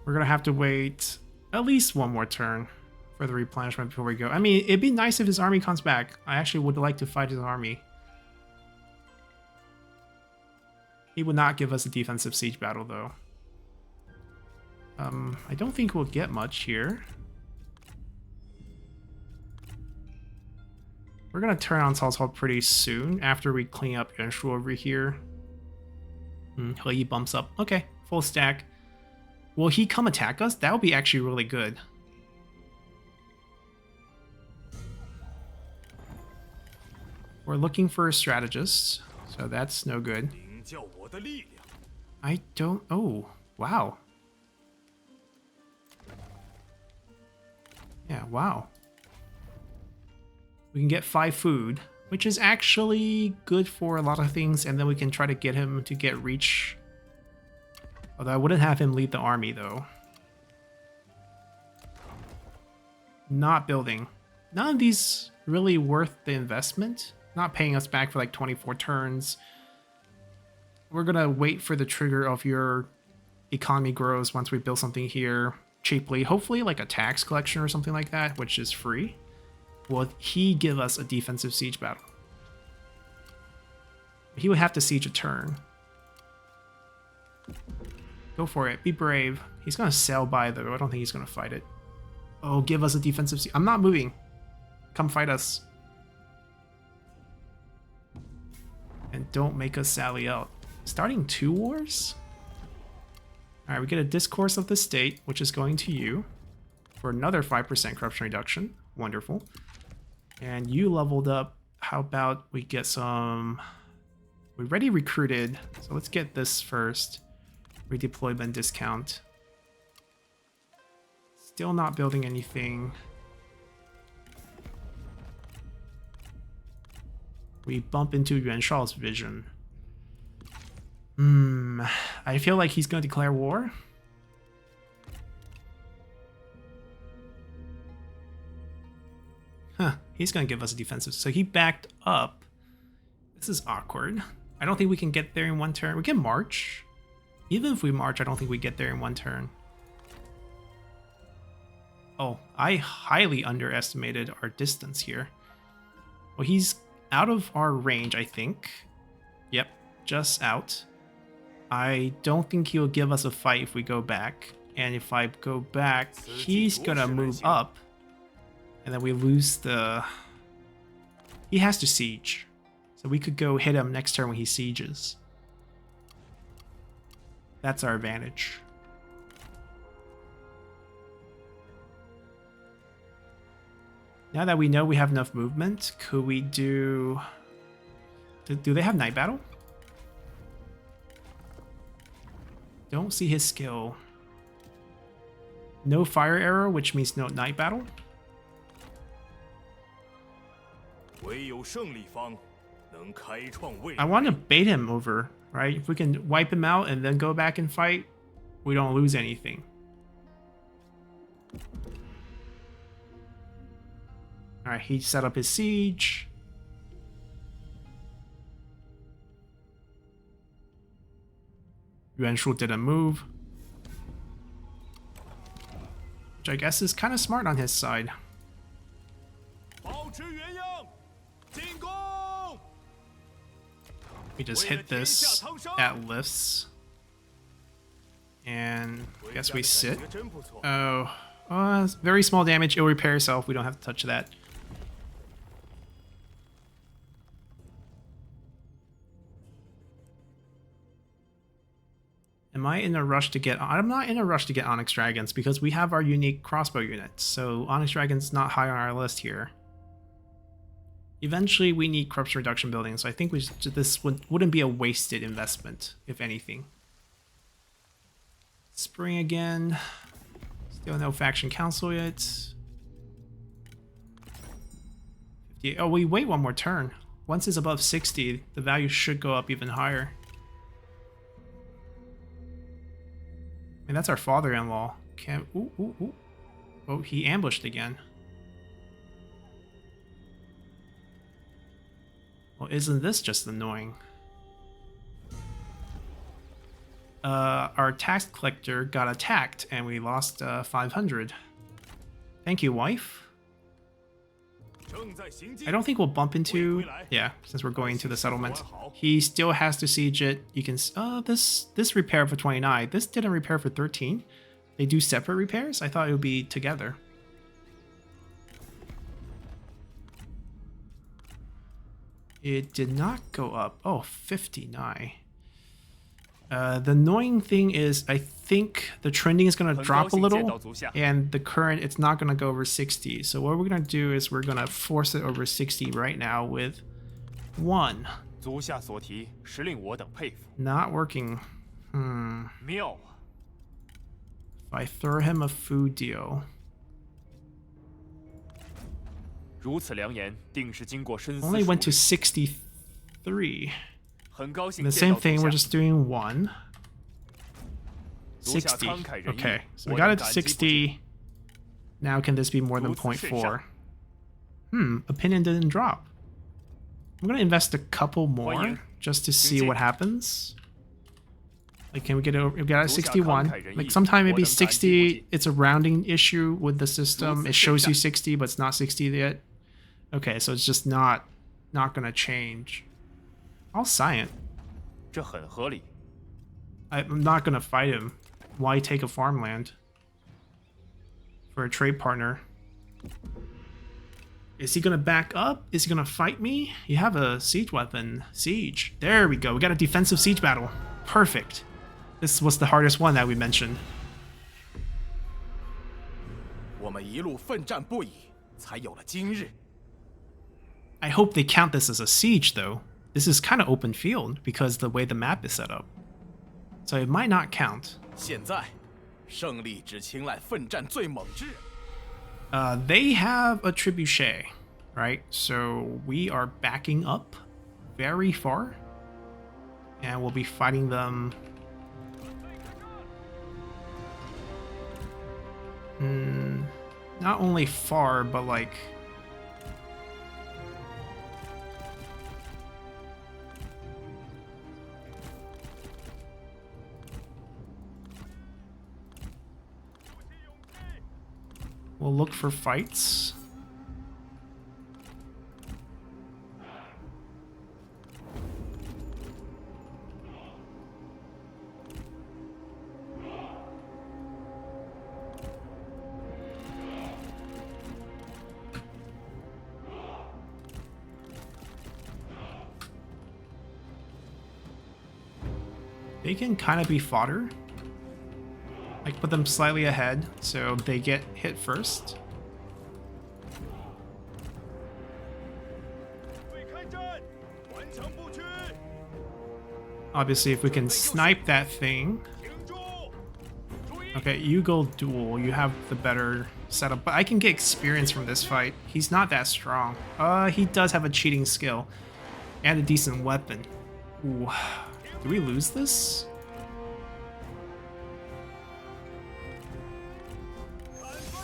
We're gonna have to wait at least one more turn for the replenishment before we go. I mean, it'd be nice if his army comes back. I actually would like to fight his army. He would not give us a defensive siege battle, though. I don't think we'll get much here. We're gonna turn on Cao Cao pretty soon after we clean up Yuanshu over here. He bumps up. Okay, full stack. Will he come attack us? That would be actually really good. We're looking for a strategist, so that's no good. I don't... Oh, wow. Yeah, wow. We can get 5 food, which is actually good for a lot of things, and then we can try to get him to get reach. Although I wouldn't have him lead the army, though. Not building. None of these really worth the investment. Not paying us back for like 24 turns. We're gonna wait for the trigger of your economy grows once we build something here cheaply. Hopefully like a tax collection or something like that, which is free. Will he give us a defensive siege battle? He would have to siege a turn. Go for it. Be brave. He's gonna sail by though. I don't think he's gonna fight it. Oh, give us a defensive siege. I'm not moving. Come fight us. And don't make us sally out. Starting 2 wars? Alright, we get a discourse of the state, which is going to you for another 5% corruption reduction. Wonderful. And you leveled up. How about we get some... We already recruited, so let's get this first. Redeployment discount. Still not building anything. We bump into Yuan Shao's vision. I feel like he's going to declare war. Huh, he's going to give us a defensive. So he backed up. This is awkward. I don't think we can get there in 1 turn. We can march. Even if we march, I don't think we get there in 1 turn. Oh, I highly underestimated our distance here. Well, he's out of our range, I think. Yep, just out. I don't think he'll give us a fight if we go back. And if I go back, he's gonna move up. And then we lose the... He has to siege. So we could go hit him next turn when he sieges. That's our advantage. Now that we know we have enough movement, could we do... Do they have night battle? Don't see his skill. No fire arrow, which means no night battle. I want to bait him over, right? If we can wipe him out and then go back and fight, we don't lose anything. Alright, he set up his siege. Yuan Shu didn't move. Which I guess is kind of smart on his side. We just hit this at lifts. And I guess we sit. Oh, it's very small damage. It'll repair itself. We don't have to touch that. Am I in a rush to get... I'm not in a rush to get Onyx Dragons because we have our unique crossbow units. So Onyx Dragon's not high on our list here. Eventually we need corruption reduction buildings. So I think this wouldn't be a wasted investment, if anything. Spring again. Still no faction council yet. 50, oh, we wait 1 more turn. Once it's above 60, the value should go up even higher. And that's our father-in-law. Ooh. Oh, he ambushed again. Well, isn't this just annoying? our tax collector got attacked and we lost 500. Thank you, wife. I don't think we'll bump into... Yeah, since we're going to the settlement. He still has to siege it. You can... this repair for 29. This didn't repair for 13. They do separate repairs? I thought it would be together. It did not go up. Oh, 59. The annoying thing is I think the trending is going to drop a little, and the current, it's not going to go over 60. So what we're going to do is we're going to force it over 60 right now with 1. Not working. If I throw him a food deal. Only went to 63. And the same thing, we're just doing 1. 60. Okay, so we got it to 60. Now can this be more than 0.4? Opinion didn't drop. I'm gonna invest a couple more just to see what happens. Like, can we get over? We got it 61. Like, sometime maybe 60. It's a rounding issue with the system. It shows you 60, but it's not 60 yet. Okay, so it's just not gonna change. I'll sign it. I'm not gonna fight him. Why take a farmland for a trade partner? Is he gonna back up? Is he gonna fight me? You have a siege weapon. Siege. There we go. We got a defensive siege battle. Perfect. This was the hardest one that we mentioned. I hope they count this as a siege, though. This is kind of open field because the way the map is set up. So it might not count. They have a trebuchet, right? So we are backing up very far. And we'll be fighting them... not only far, but like... We'll look for fights. They can kind of be fodder. Like, put them slightly ahead so they get hit first. Obviously, if we can snipe that thing. Okay, you go duel. You have the better setup. But I can get experience from this fight. He's not that strong. He does have a cheating skill. And a decent weapon. Ooh. Do we lose this?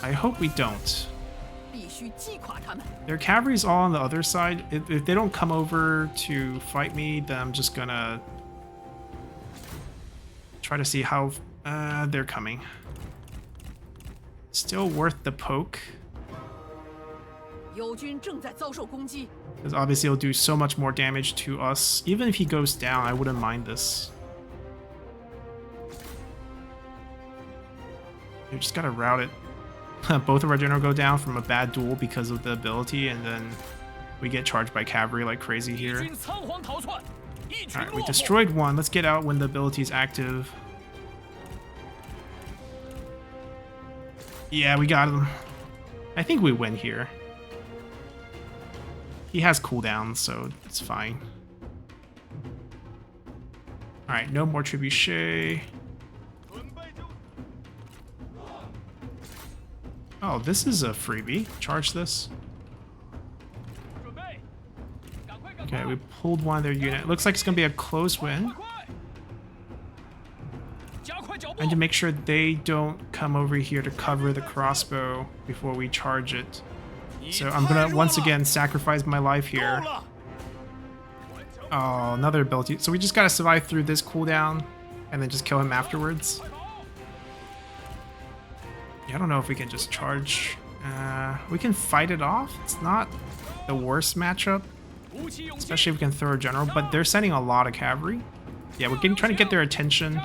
I hope we don't. Their cavalry's all on the other side. If they don't come over to fight me, then I'm just gonna try to see how they're coming. Still worth the poke. Because obviously it'll do so much more damage to us. Even if he goes down, I wouldn't mind this. You just gotta route it. Both of our general go down from a bad duel because of the ability, and then we get charged by cavalry like crazy here. Alright, we destroyed one. Let's get out when the ability is active. Yeah, we got him. I think we win here. He has cooldowns, so it's fine. Alright, no more trebuchet. Oh, this is a freebie. Charge this. Okay, we pulled one of their unit. Looks like it's gonna be a close win. And to make sure they don't come over here to cover the crossbow before we charge it. So I'm gonna once again sacrifice my life here. Oh, another ability. So we just gotta survive through this cooldown. and then just kill him afterwards. Yeah, I don't know if we can just charge. We can fight it off. It's not the worst matchup, especially if we can throw a general, but they're sending a lot of cavalry. Yeah, we're trying to get their attention.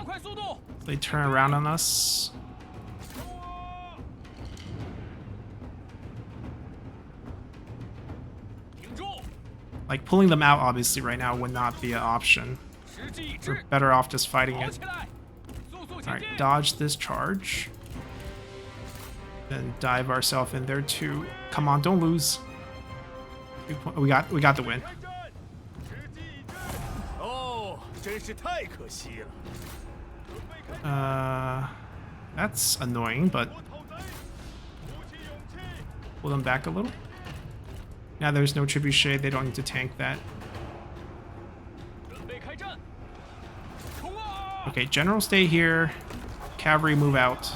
They turn around on us. Like, pulling them out, obviously, right now would not be an option. We're better off just fighting it. Alright, dodge this charge. Then dive ourselves in there too. Come on, don't lose. We got the win. That's annoying, but pull them back a little. Now there's no trebuchet, they don't need to tank that. Okay, general stay here. Cavalry move out.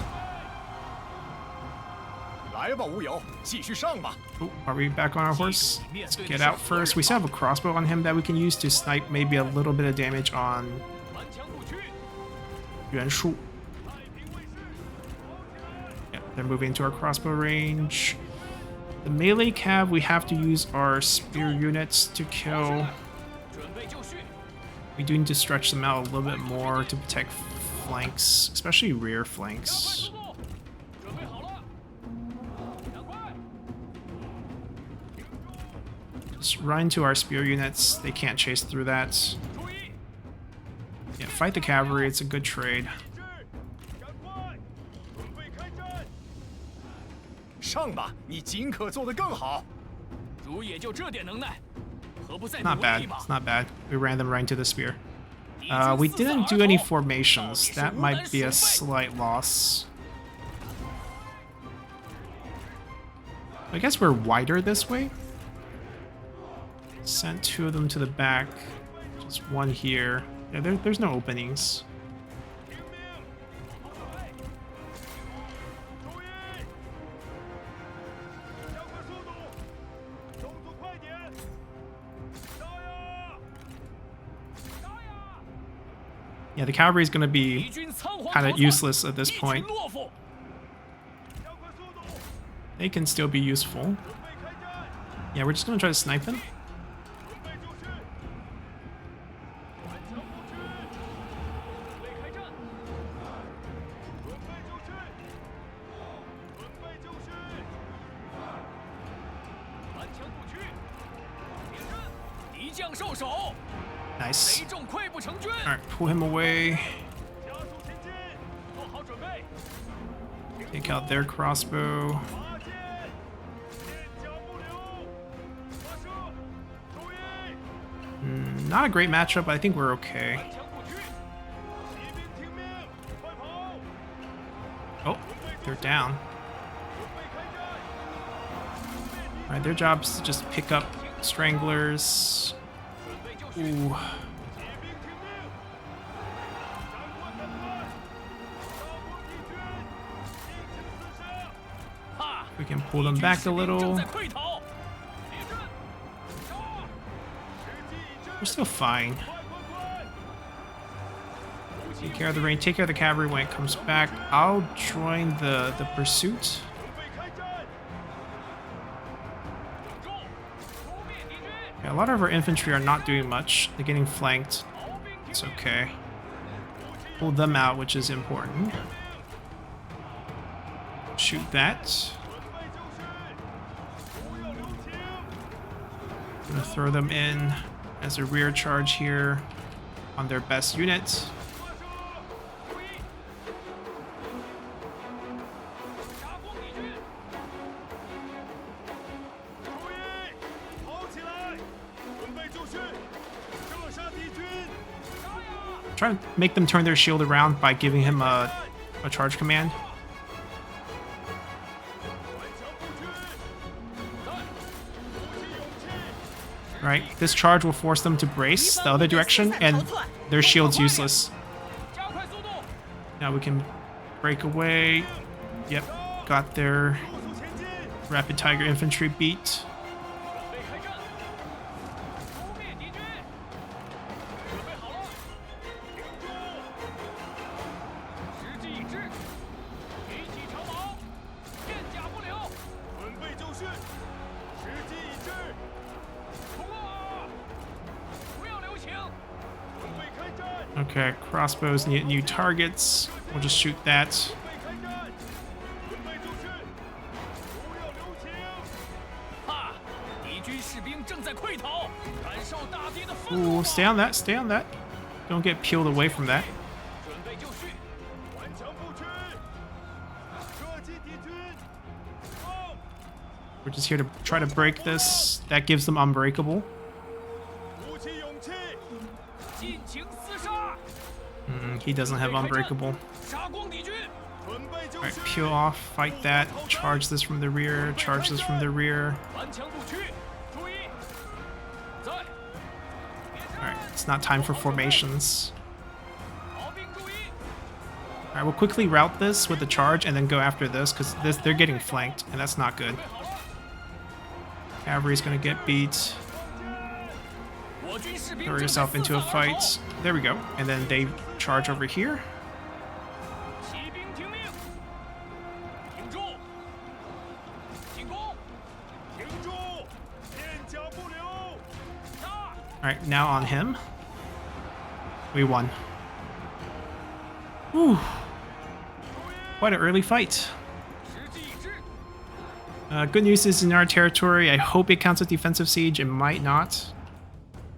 Oh, are we back on our horse? Let's get out first. We still have a crossbow on him that we can use to snipe maybe a little bit of damage on Yuan Shu. Yeah, they're moving to our crossbow range. The melee cav, we have to use our spear units to kill. We do need to stretch them out a little bit more to protect flanks, especially rear flanks. Just run to our spear units. They can't chase through that. Yeah, fight the cavalry. It's a good trade. Not bad. It's not bad. We ran them right into the spear. We didn't do any formations. That might be a slight loss. I guess we're wider this way. Sent 2 of them to the back. Just 1 here. Yeah, there's no openings. Yeah, the cavalry is going to be kind of useless at this point. They can still be useful. Yeah, we're just going to try to snipe them. Nice. Alright, pull him away. Take out their crossbow. Not a great matchup, but I think we're okay. Oh, they're down. Alright, their job is to just pick up stranglers. Ooh. We can pull them back a little. We're still fine. Take care of the rain. Take care of the cavalry when it comes back. I'll join the pursuit. Yeah, a lot of our infantry are not doing much. They're getting flanked. It's okay. Pull them out, which is important. Shoot that. Gonna throw them in as a rear charge here on their best unit. Try to make them turn their shield around by giving him a charge command. Right, this charge will force them to brace the other direction, and their shield's useless. Now we can break away. Yep, got their Rapid Tiger infantry beat. Okay, crossbows need new targets. We'll just shoot that.
准备就绪，不要留情。
哈！敌军士兵正在溃逃，感受大地的愤
Ooh,
怒吧。
stay on that, stay on that. Don't get peeled away from that.
准备就绪，
顽强不屈，射击敌军。放，
We're just here to try to break this. That gives them unbreakable.
鼓起勇气，
尽情厮杀，
He doesn't have unbreakable.
杀光敌军。
准备就
Alright,
绪。
peel off, fight that. Charge this from the rear, charge this from the rear.
顽强不屈，注意，在，
Alright, it's not time for formations.
逃兵注意，
Alright, we'll quickly route this with the charge and then go after this because they're getting flanked and that's not good.
好了，
Cavalry's gonna get beat.
我军士兵
Throw
正在
yourself
四
into a
散而逃
fight. There we go. And then they charge over here.
骑兵听命，挺住，进攻，
停住，片甲不留。
杀！
Alright, now on him. We won. Whew. Quite an early fight.
时机已至，
Good news is in our territory. I hope it counts as defensive siege. It might not.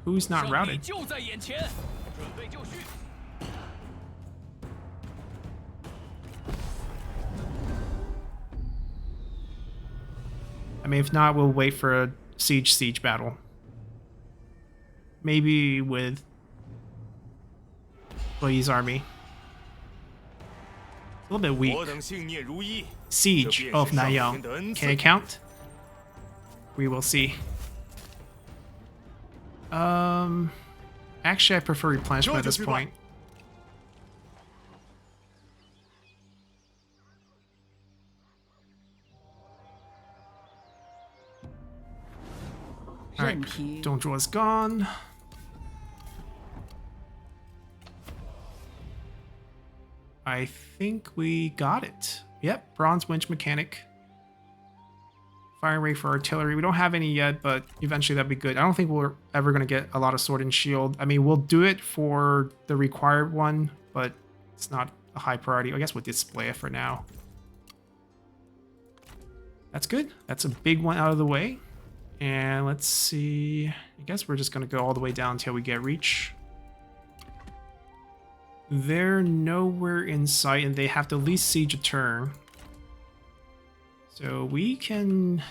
Who's not
胜利
routed?
就在眼前，准备就绪。
I mean, if not, we'll wait for a siege battle. Maybe with Li's army. A little bit weak.
我等信念如一，
Siege of Nanyang. Can it count? We will see. Actually, I prefer replenishment at this point. Alright,
任凭
Dongzhuo is gone. I think we got it. Yep, bronze winch mechanic. Firing rate for artillery. We don't have any yet, but eventually that'd be good. I don't think we're ever going to get a lot of sword and shield. I mean, we'll do it for the required one, but it's not a high priority. I guess we'll display it for now. That's good. That's a big one out of the way. And let's see. I guess we're just going to go all the way down until we get reach. They're nowhere in sight, and they have to at least siege a turn. So we can...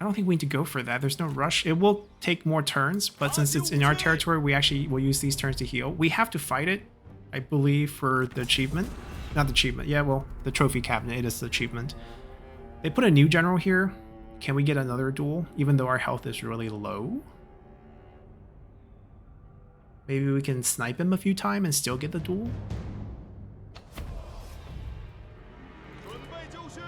I don't think we need to go for that. There's no rush. It will take more turns, but since it's in our territory, we actually will use these turns to heal. We have to fight it, I believe, for the achievement. Not the achievement. Yeah, well, the trophy cabinet. It is the achievement. They put a new general here. Can we get another duel, even though our health is really low? Maybe we can snipe him a few times and still get the duel?
准备就绪，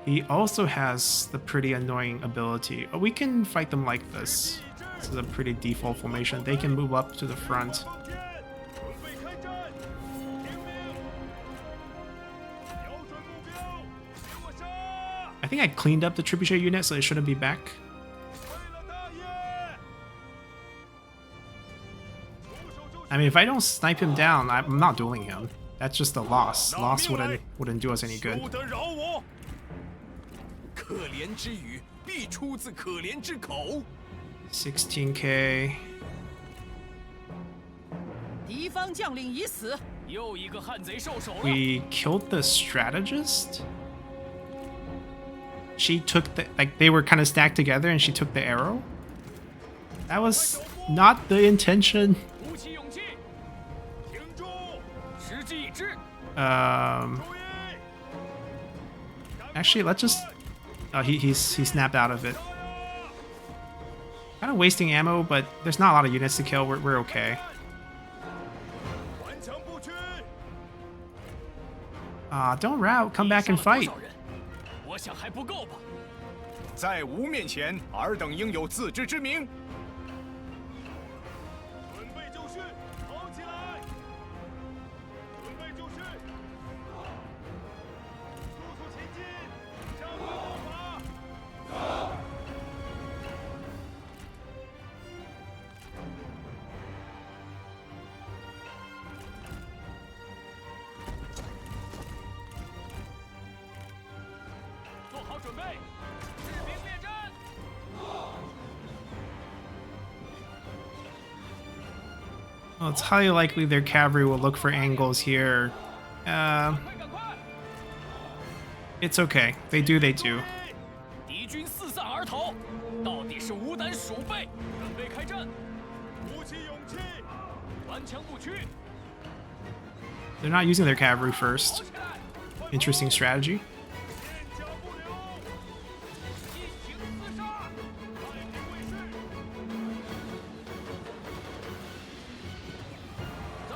He also has the pretty annoying ability. Oh, we can fight them like this. This is a pretty default formation. They can move up to the front.
放箭，准备开战，听命，瞄准目标，给我杀！
I think I cleaned up the trebuchet unit, so they shouldn't be back.
为了大业，出手就绪。
I mean, if I don't snipe him down, I'm not dueling him. That's just a loss. Loss wouldn't do us any good.
休得扰我！
可怜之语必出自可怜之口。
16k.
敌方将领已死，
又一个汉贼受手了。
We killed the strategist? She took the... Like, they were kind of stacked together and she took the arrow? That was not the intention.
鼓起勇气，
停住！
时机已至。
注意！
Actually, let's just... he snapped out of it. Kind of wasting ammo, but there's not a lot of units to kill. We're okay.
顽强不屈！
Don't rout. Come back and
杀了
fight.
多少人？我想还不够吧。
在吾面前，尔等应有自知之明。
准备就绪，跑起来！准备就绪，速速前进，加快步伐！
准备，士兵列阵。
Well, it's highly likely their cavalry will look for angles here. It's okay. They do, they do.
敌军四散而逃，到底是无胆鼠辈，准备开战。
鼓起勇气，
顽强不屈，
They're not using their cavalry first.
起来，
Interesting strategy.
片甲不留。
进行厮杀。
带领卫士，
在，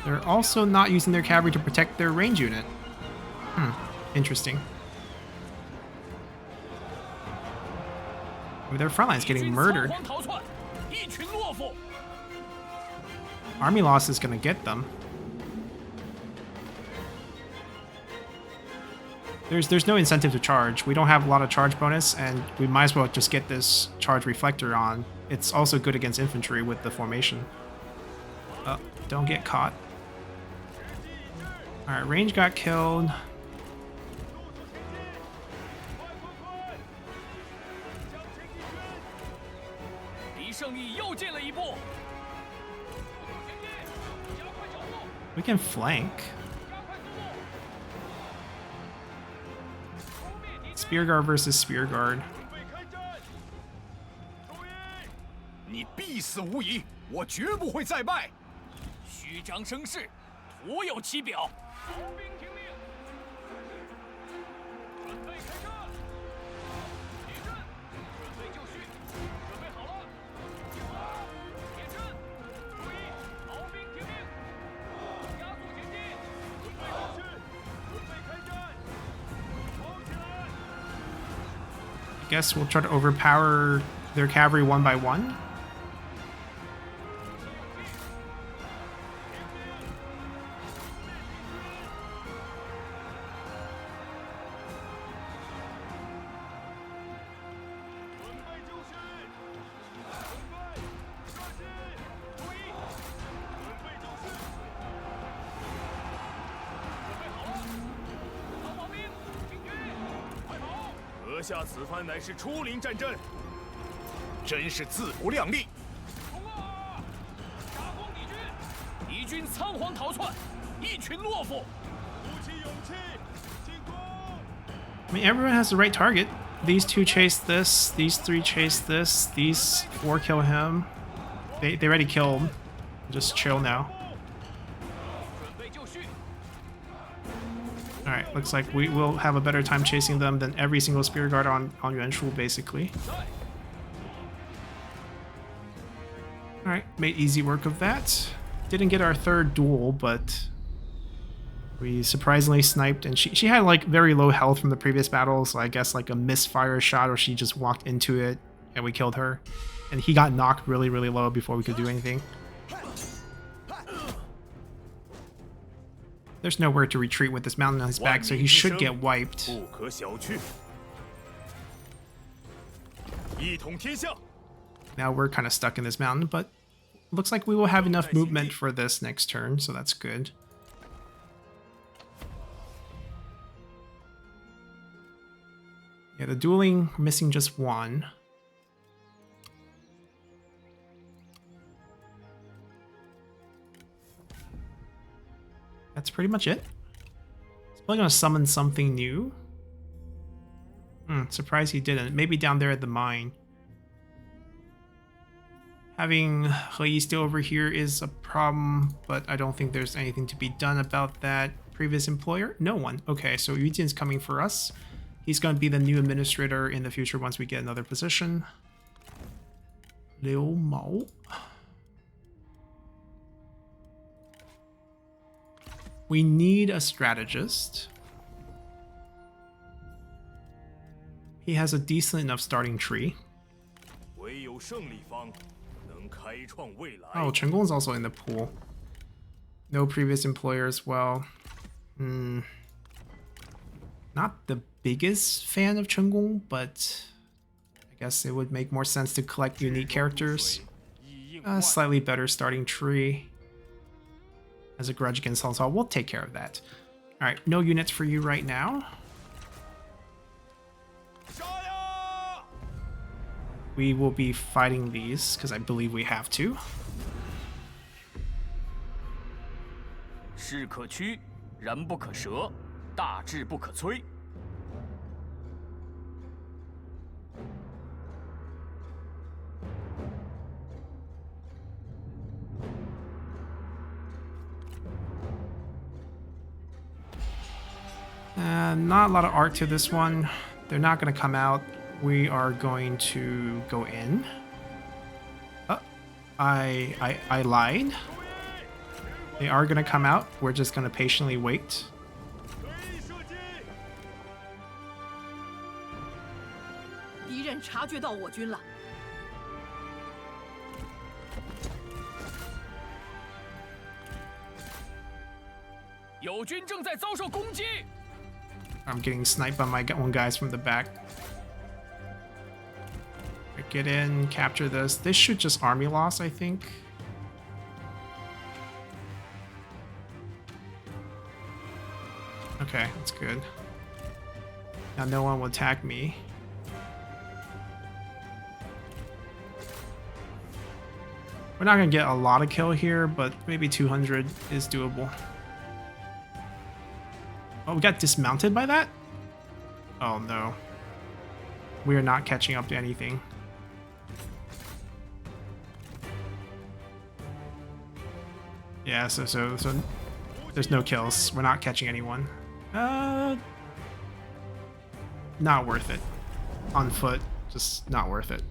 They're also not using their cavalry to protect their range unit. Interesting. I mean, their front line's
敌
getting
军
murdered.
仓皇逃窜，一群懦夫。
Army loss is gonna get them. There's no incentive to charge. We don't have a lot of charge bonus, and we might as well just get this charge reflector on. It's also good against infantry with the formation. Don't get caught. Alright, range got killed.
离胜利又近了一步。前进，加快脚步，
We can flank.
加快速度。消灭敌军，
Spear Guard versus Spear Guard.
准备开战。注意，
你必死无疑，我绝不会再败。
虚张声势，徒有其表。曹兵听令，准备开战。列阵，准备就绪，准备好了。列阵，注意，曹兵听令，加速前进。
准备就绪，准备开战。跑起来！
I guess we'll try to overpower their cavalry one by one.
准备就绪，准备射击，注意，准备就绪，
准备好了，老保兵，进军，快跑！
阁下此番乃是初临战阵，
真是自不量力。
冲啊！杀光敌军！敌军仓皇逃窜，一群懦夫。
鼓起勇气，进攻！
I mean, everyone has the right target. These two chase this, these three chase this, these four kill him. They already killed. Just chill now.
准备就绪，
Alright, looks like we will have a better time chasing them than every single Spear Guard on Yuanshu, basically.
在，
Alright, made easy work of that. Didn't get our third duel, but we surprisingly sniped, and she had like very low health from the previous battle, so I guess like a misfire shot or she just walked into it and we killed her. And he got knocked really, really low before we could do anything. There's nowhere to retreat with this mountain on his back, so he should get wiped.
不可小觑。一统天下，
Now we're kind of stuck in this mountain, but looks like we will have enough movement for this next turn, so that's good. Yeah, the dueling, we're missing just one. That's pretty much it. He's probably gonna summon something new. Surprised he didn't. Maybe down there at the mine. Having He Yi still over here is a problem, but I don't think there's anything to be done about that. Previous employer? No one. Okay, so Yu Jian's coming for us. He's going to be the new administrator in the future once we get another position. Liu Mao. We need a strategist. He has a decent enough starting tree.
唯有胜利方能开创未来。
Oh, Chen Gong's also in the pool. No previous employer as well. Not the biggest fan of Chen Gong, but I guess it would make more sense to collect unique characters. A slightly better starting tree. Has a grudge against Cao Cao. We'll take care of that. Alright, no units for you right now. we will be fighting these because I believe we have to.
势可屈，人不可折，大志不可摧。
Not a lot of art to this one. They're not going to come out. We are going to go in. I lied. They are going to come out. We're just going to patiently wait.
敌人察觉到我军了，
友军正在遭受攻击。
I'm getting sniped by my own guys from the back. Get in, capture this. This should just army loss, I think. Okay, that's good. Now no one will attack me. We're not gonna get a lot of kill here, but maybe 200 is doable. Oh, we got dismounted by that? Oh no. We are not catching up to anything. Yeah, so there's no kills. We're not catching anyone. Not worth it. On foot, just not worth it.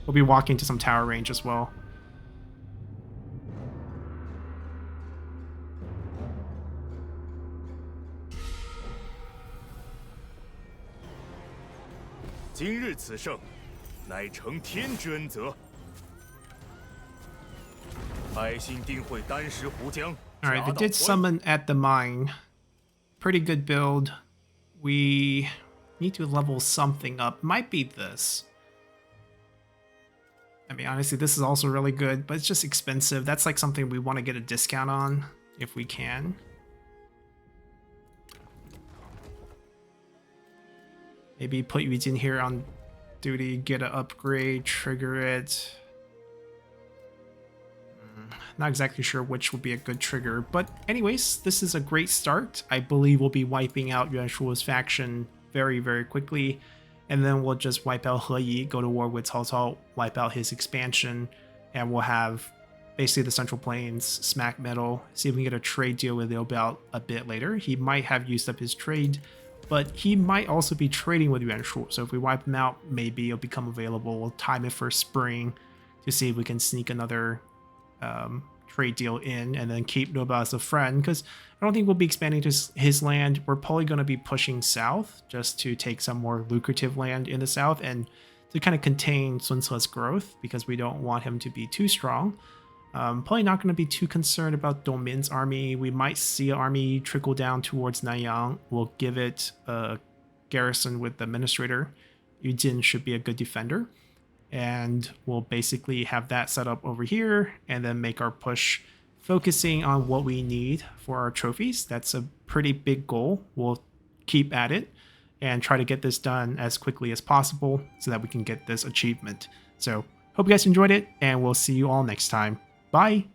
We'll be walking to some tower range as well.
今日此胜，乃承天之恩泽。百姓定会丹石湖江。
Alright, they did summon at the mine. Pretty good build. We need to level something up. Might be this. I mean, honestly, this is also really good, but it's just expensive. That's like something we want to get a discount on, if we can. Maybe put Yu Jin here on duty, get an upgrade, trigger it. Not exactly sure which would be a good trigger, but anyways, this is a great start. I believe we'll be wiping out Yuan Shu's faction very, very quickly, and then we'll just wipe out He Yi, go to war with Cao Cao, wipe out his expansion, and we'll have basically the Central Plains smack middle, see if we can get a trade deal with Liu Biao a bit later. He might have used up his trade, but he might also be trading with Yuan Shu, so if we wipe him out, maybe it'll become available. We'll time it for spring to see if we can sneak another trade deal in and then keep Liu Biao as a friend, because I don't think we'll be expanding to his land. We're probably going to be pushing south just to take some more lucrative land in the south and to kind of contain Sun Ce's growth, because we don't want him to be too strong. Probably not going to be too concerned about Dong Min's army. We might see an army trickle down towards Nanyang. We'll give it a garrison with the administrator. Yu Jin should be a good defender. And we'll basically have that set up over here and then make our push focusing on what we need for our trophies. That's a pretty big goal. We'll keep at it and try to get this done as quickly as possible so that we can get this achievement. So hope you guys enjoyed it, and we'll see you all next time. Bye!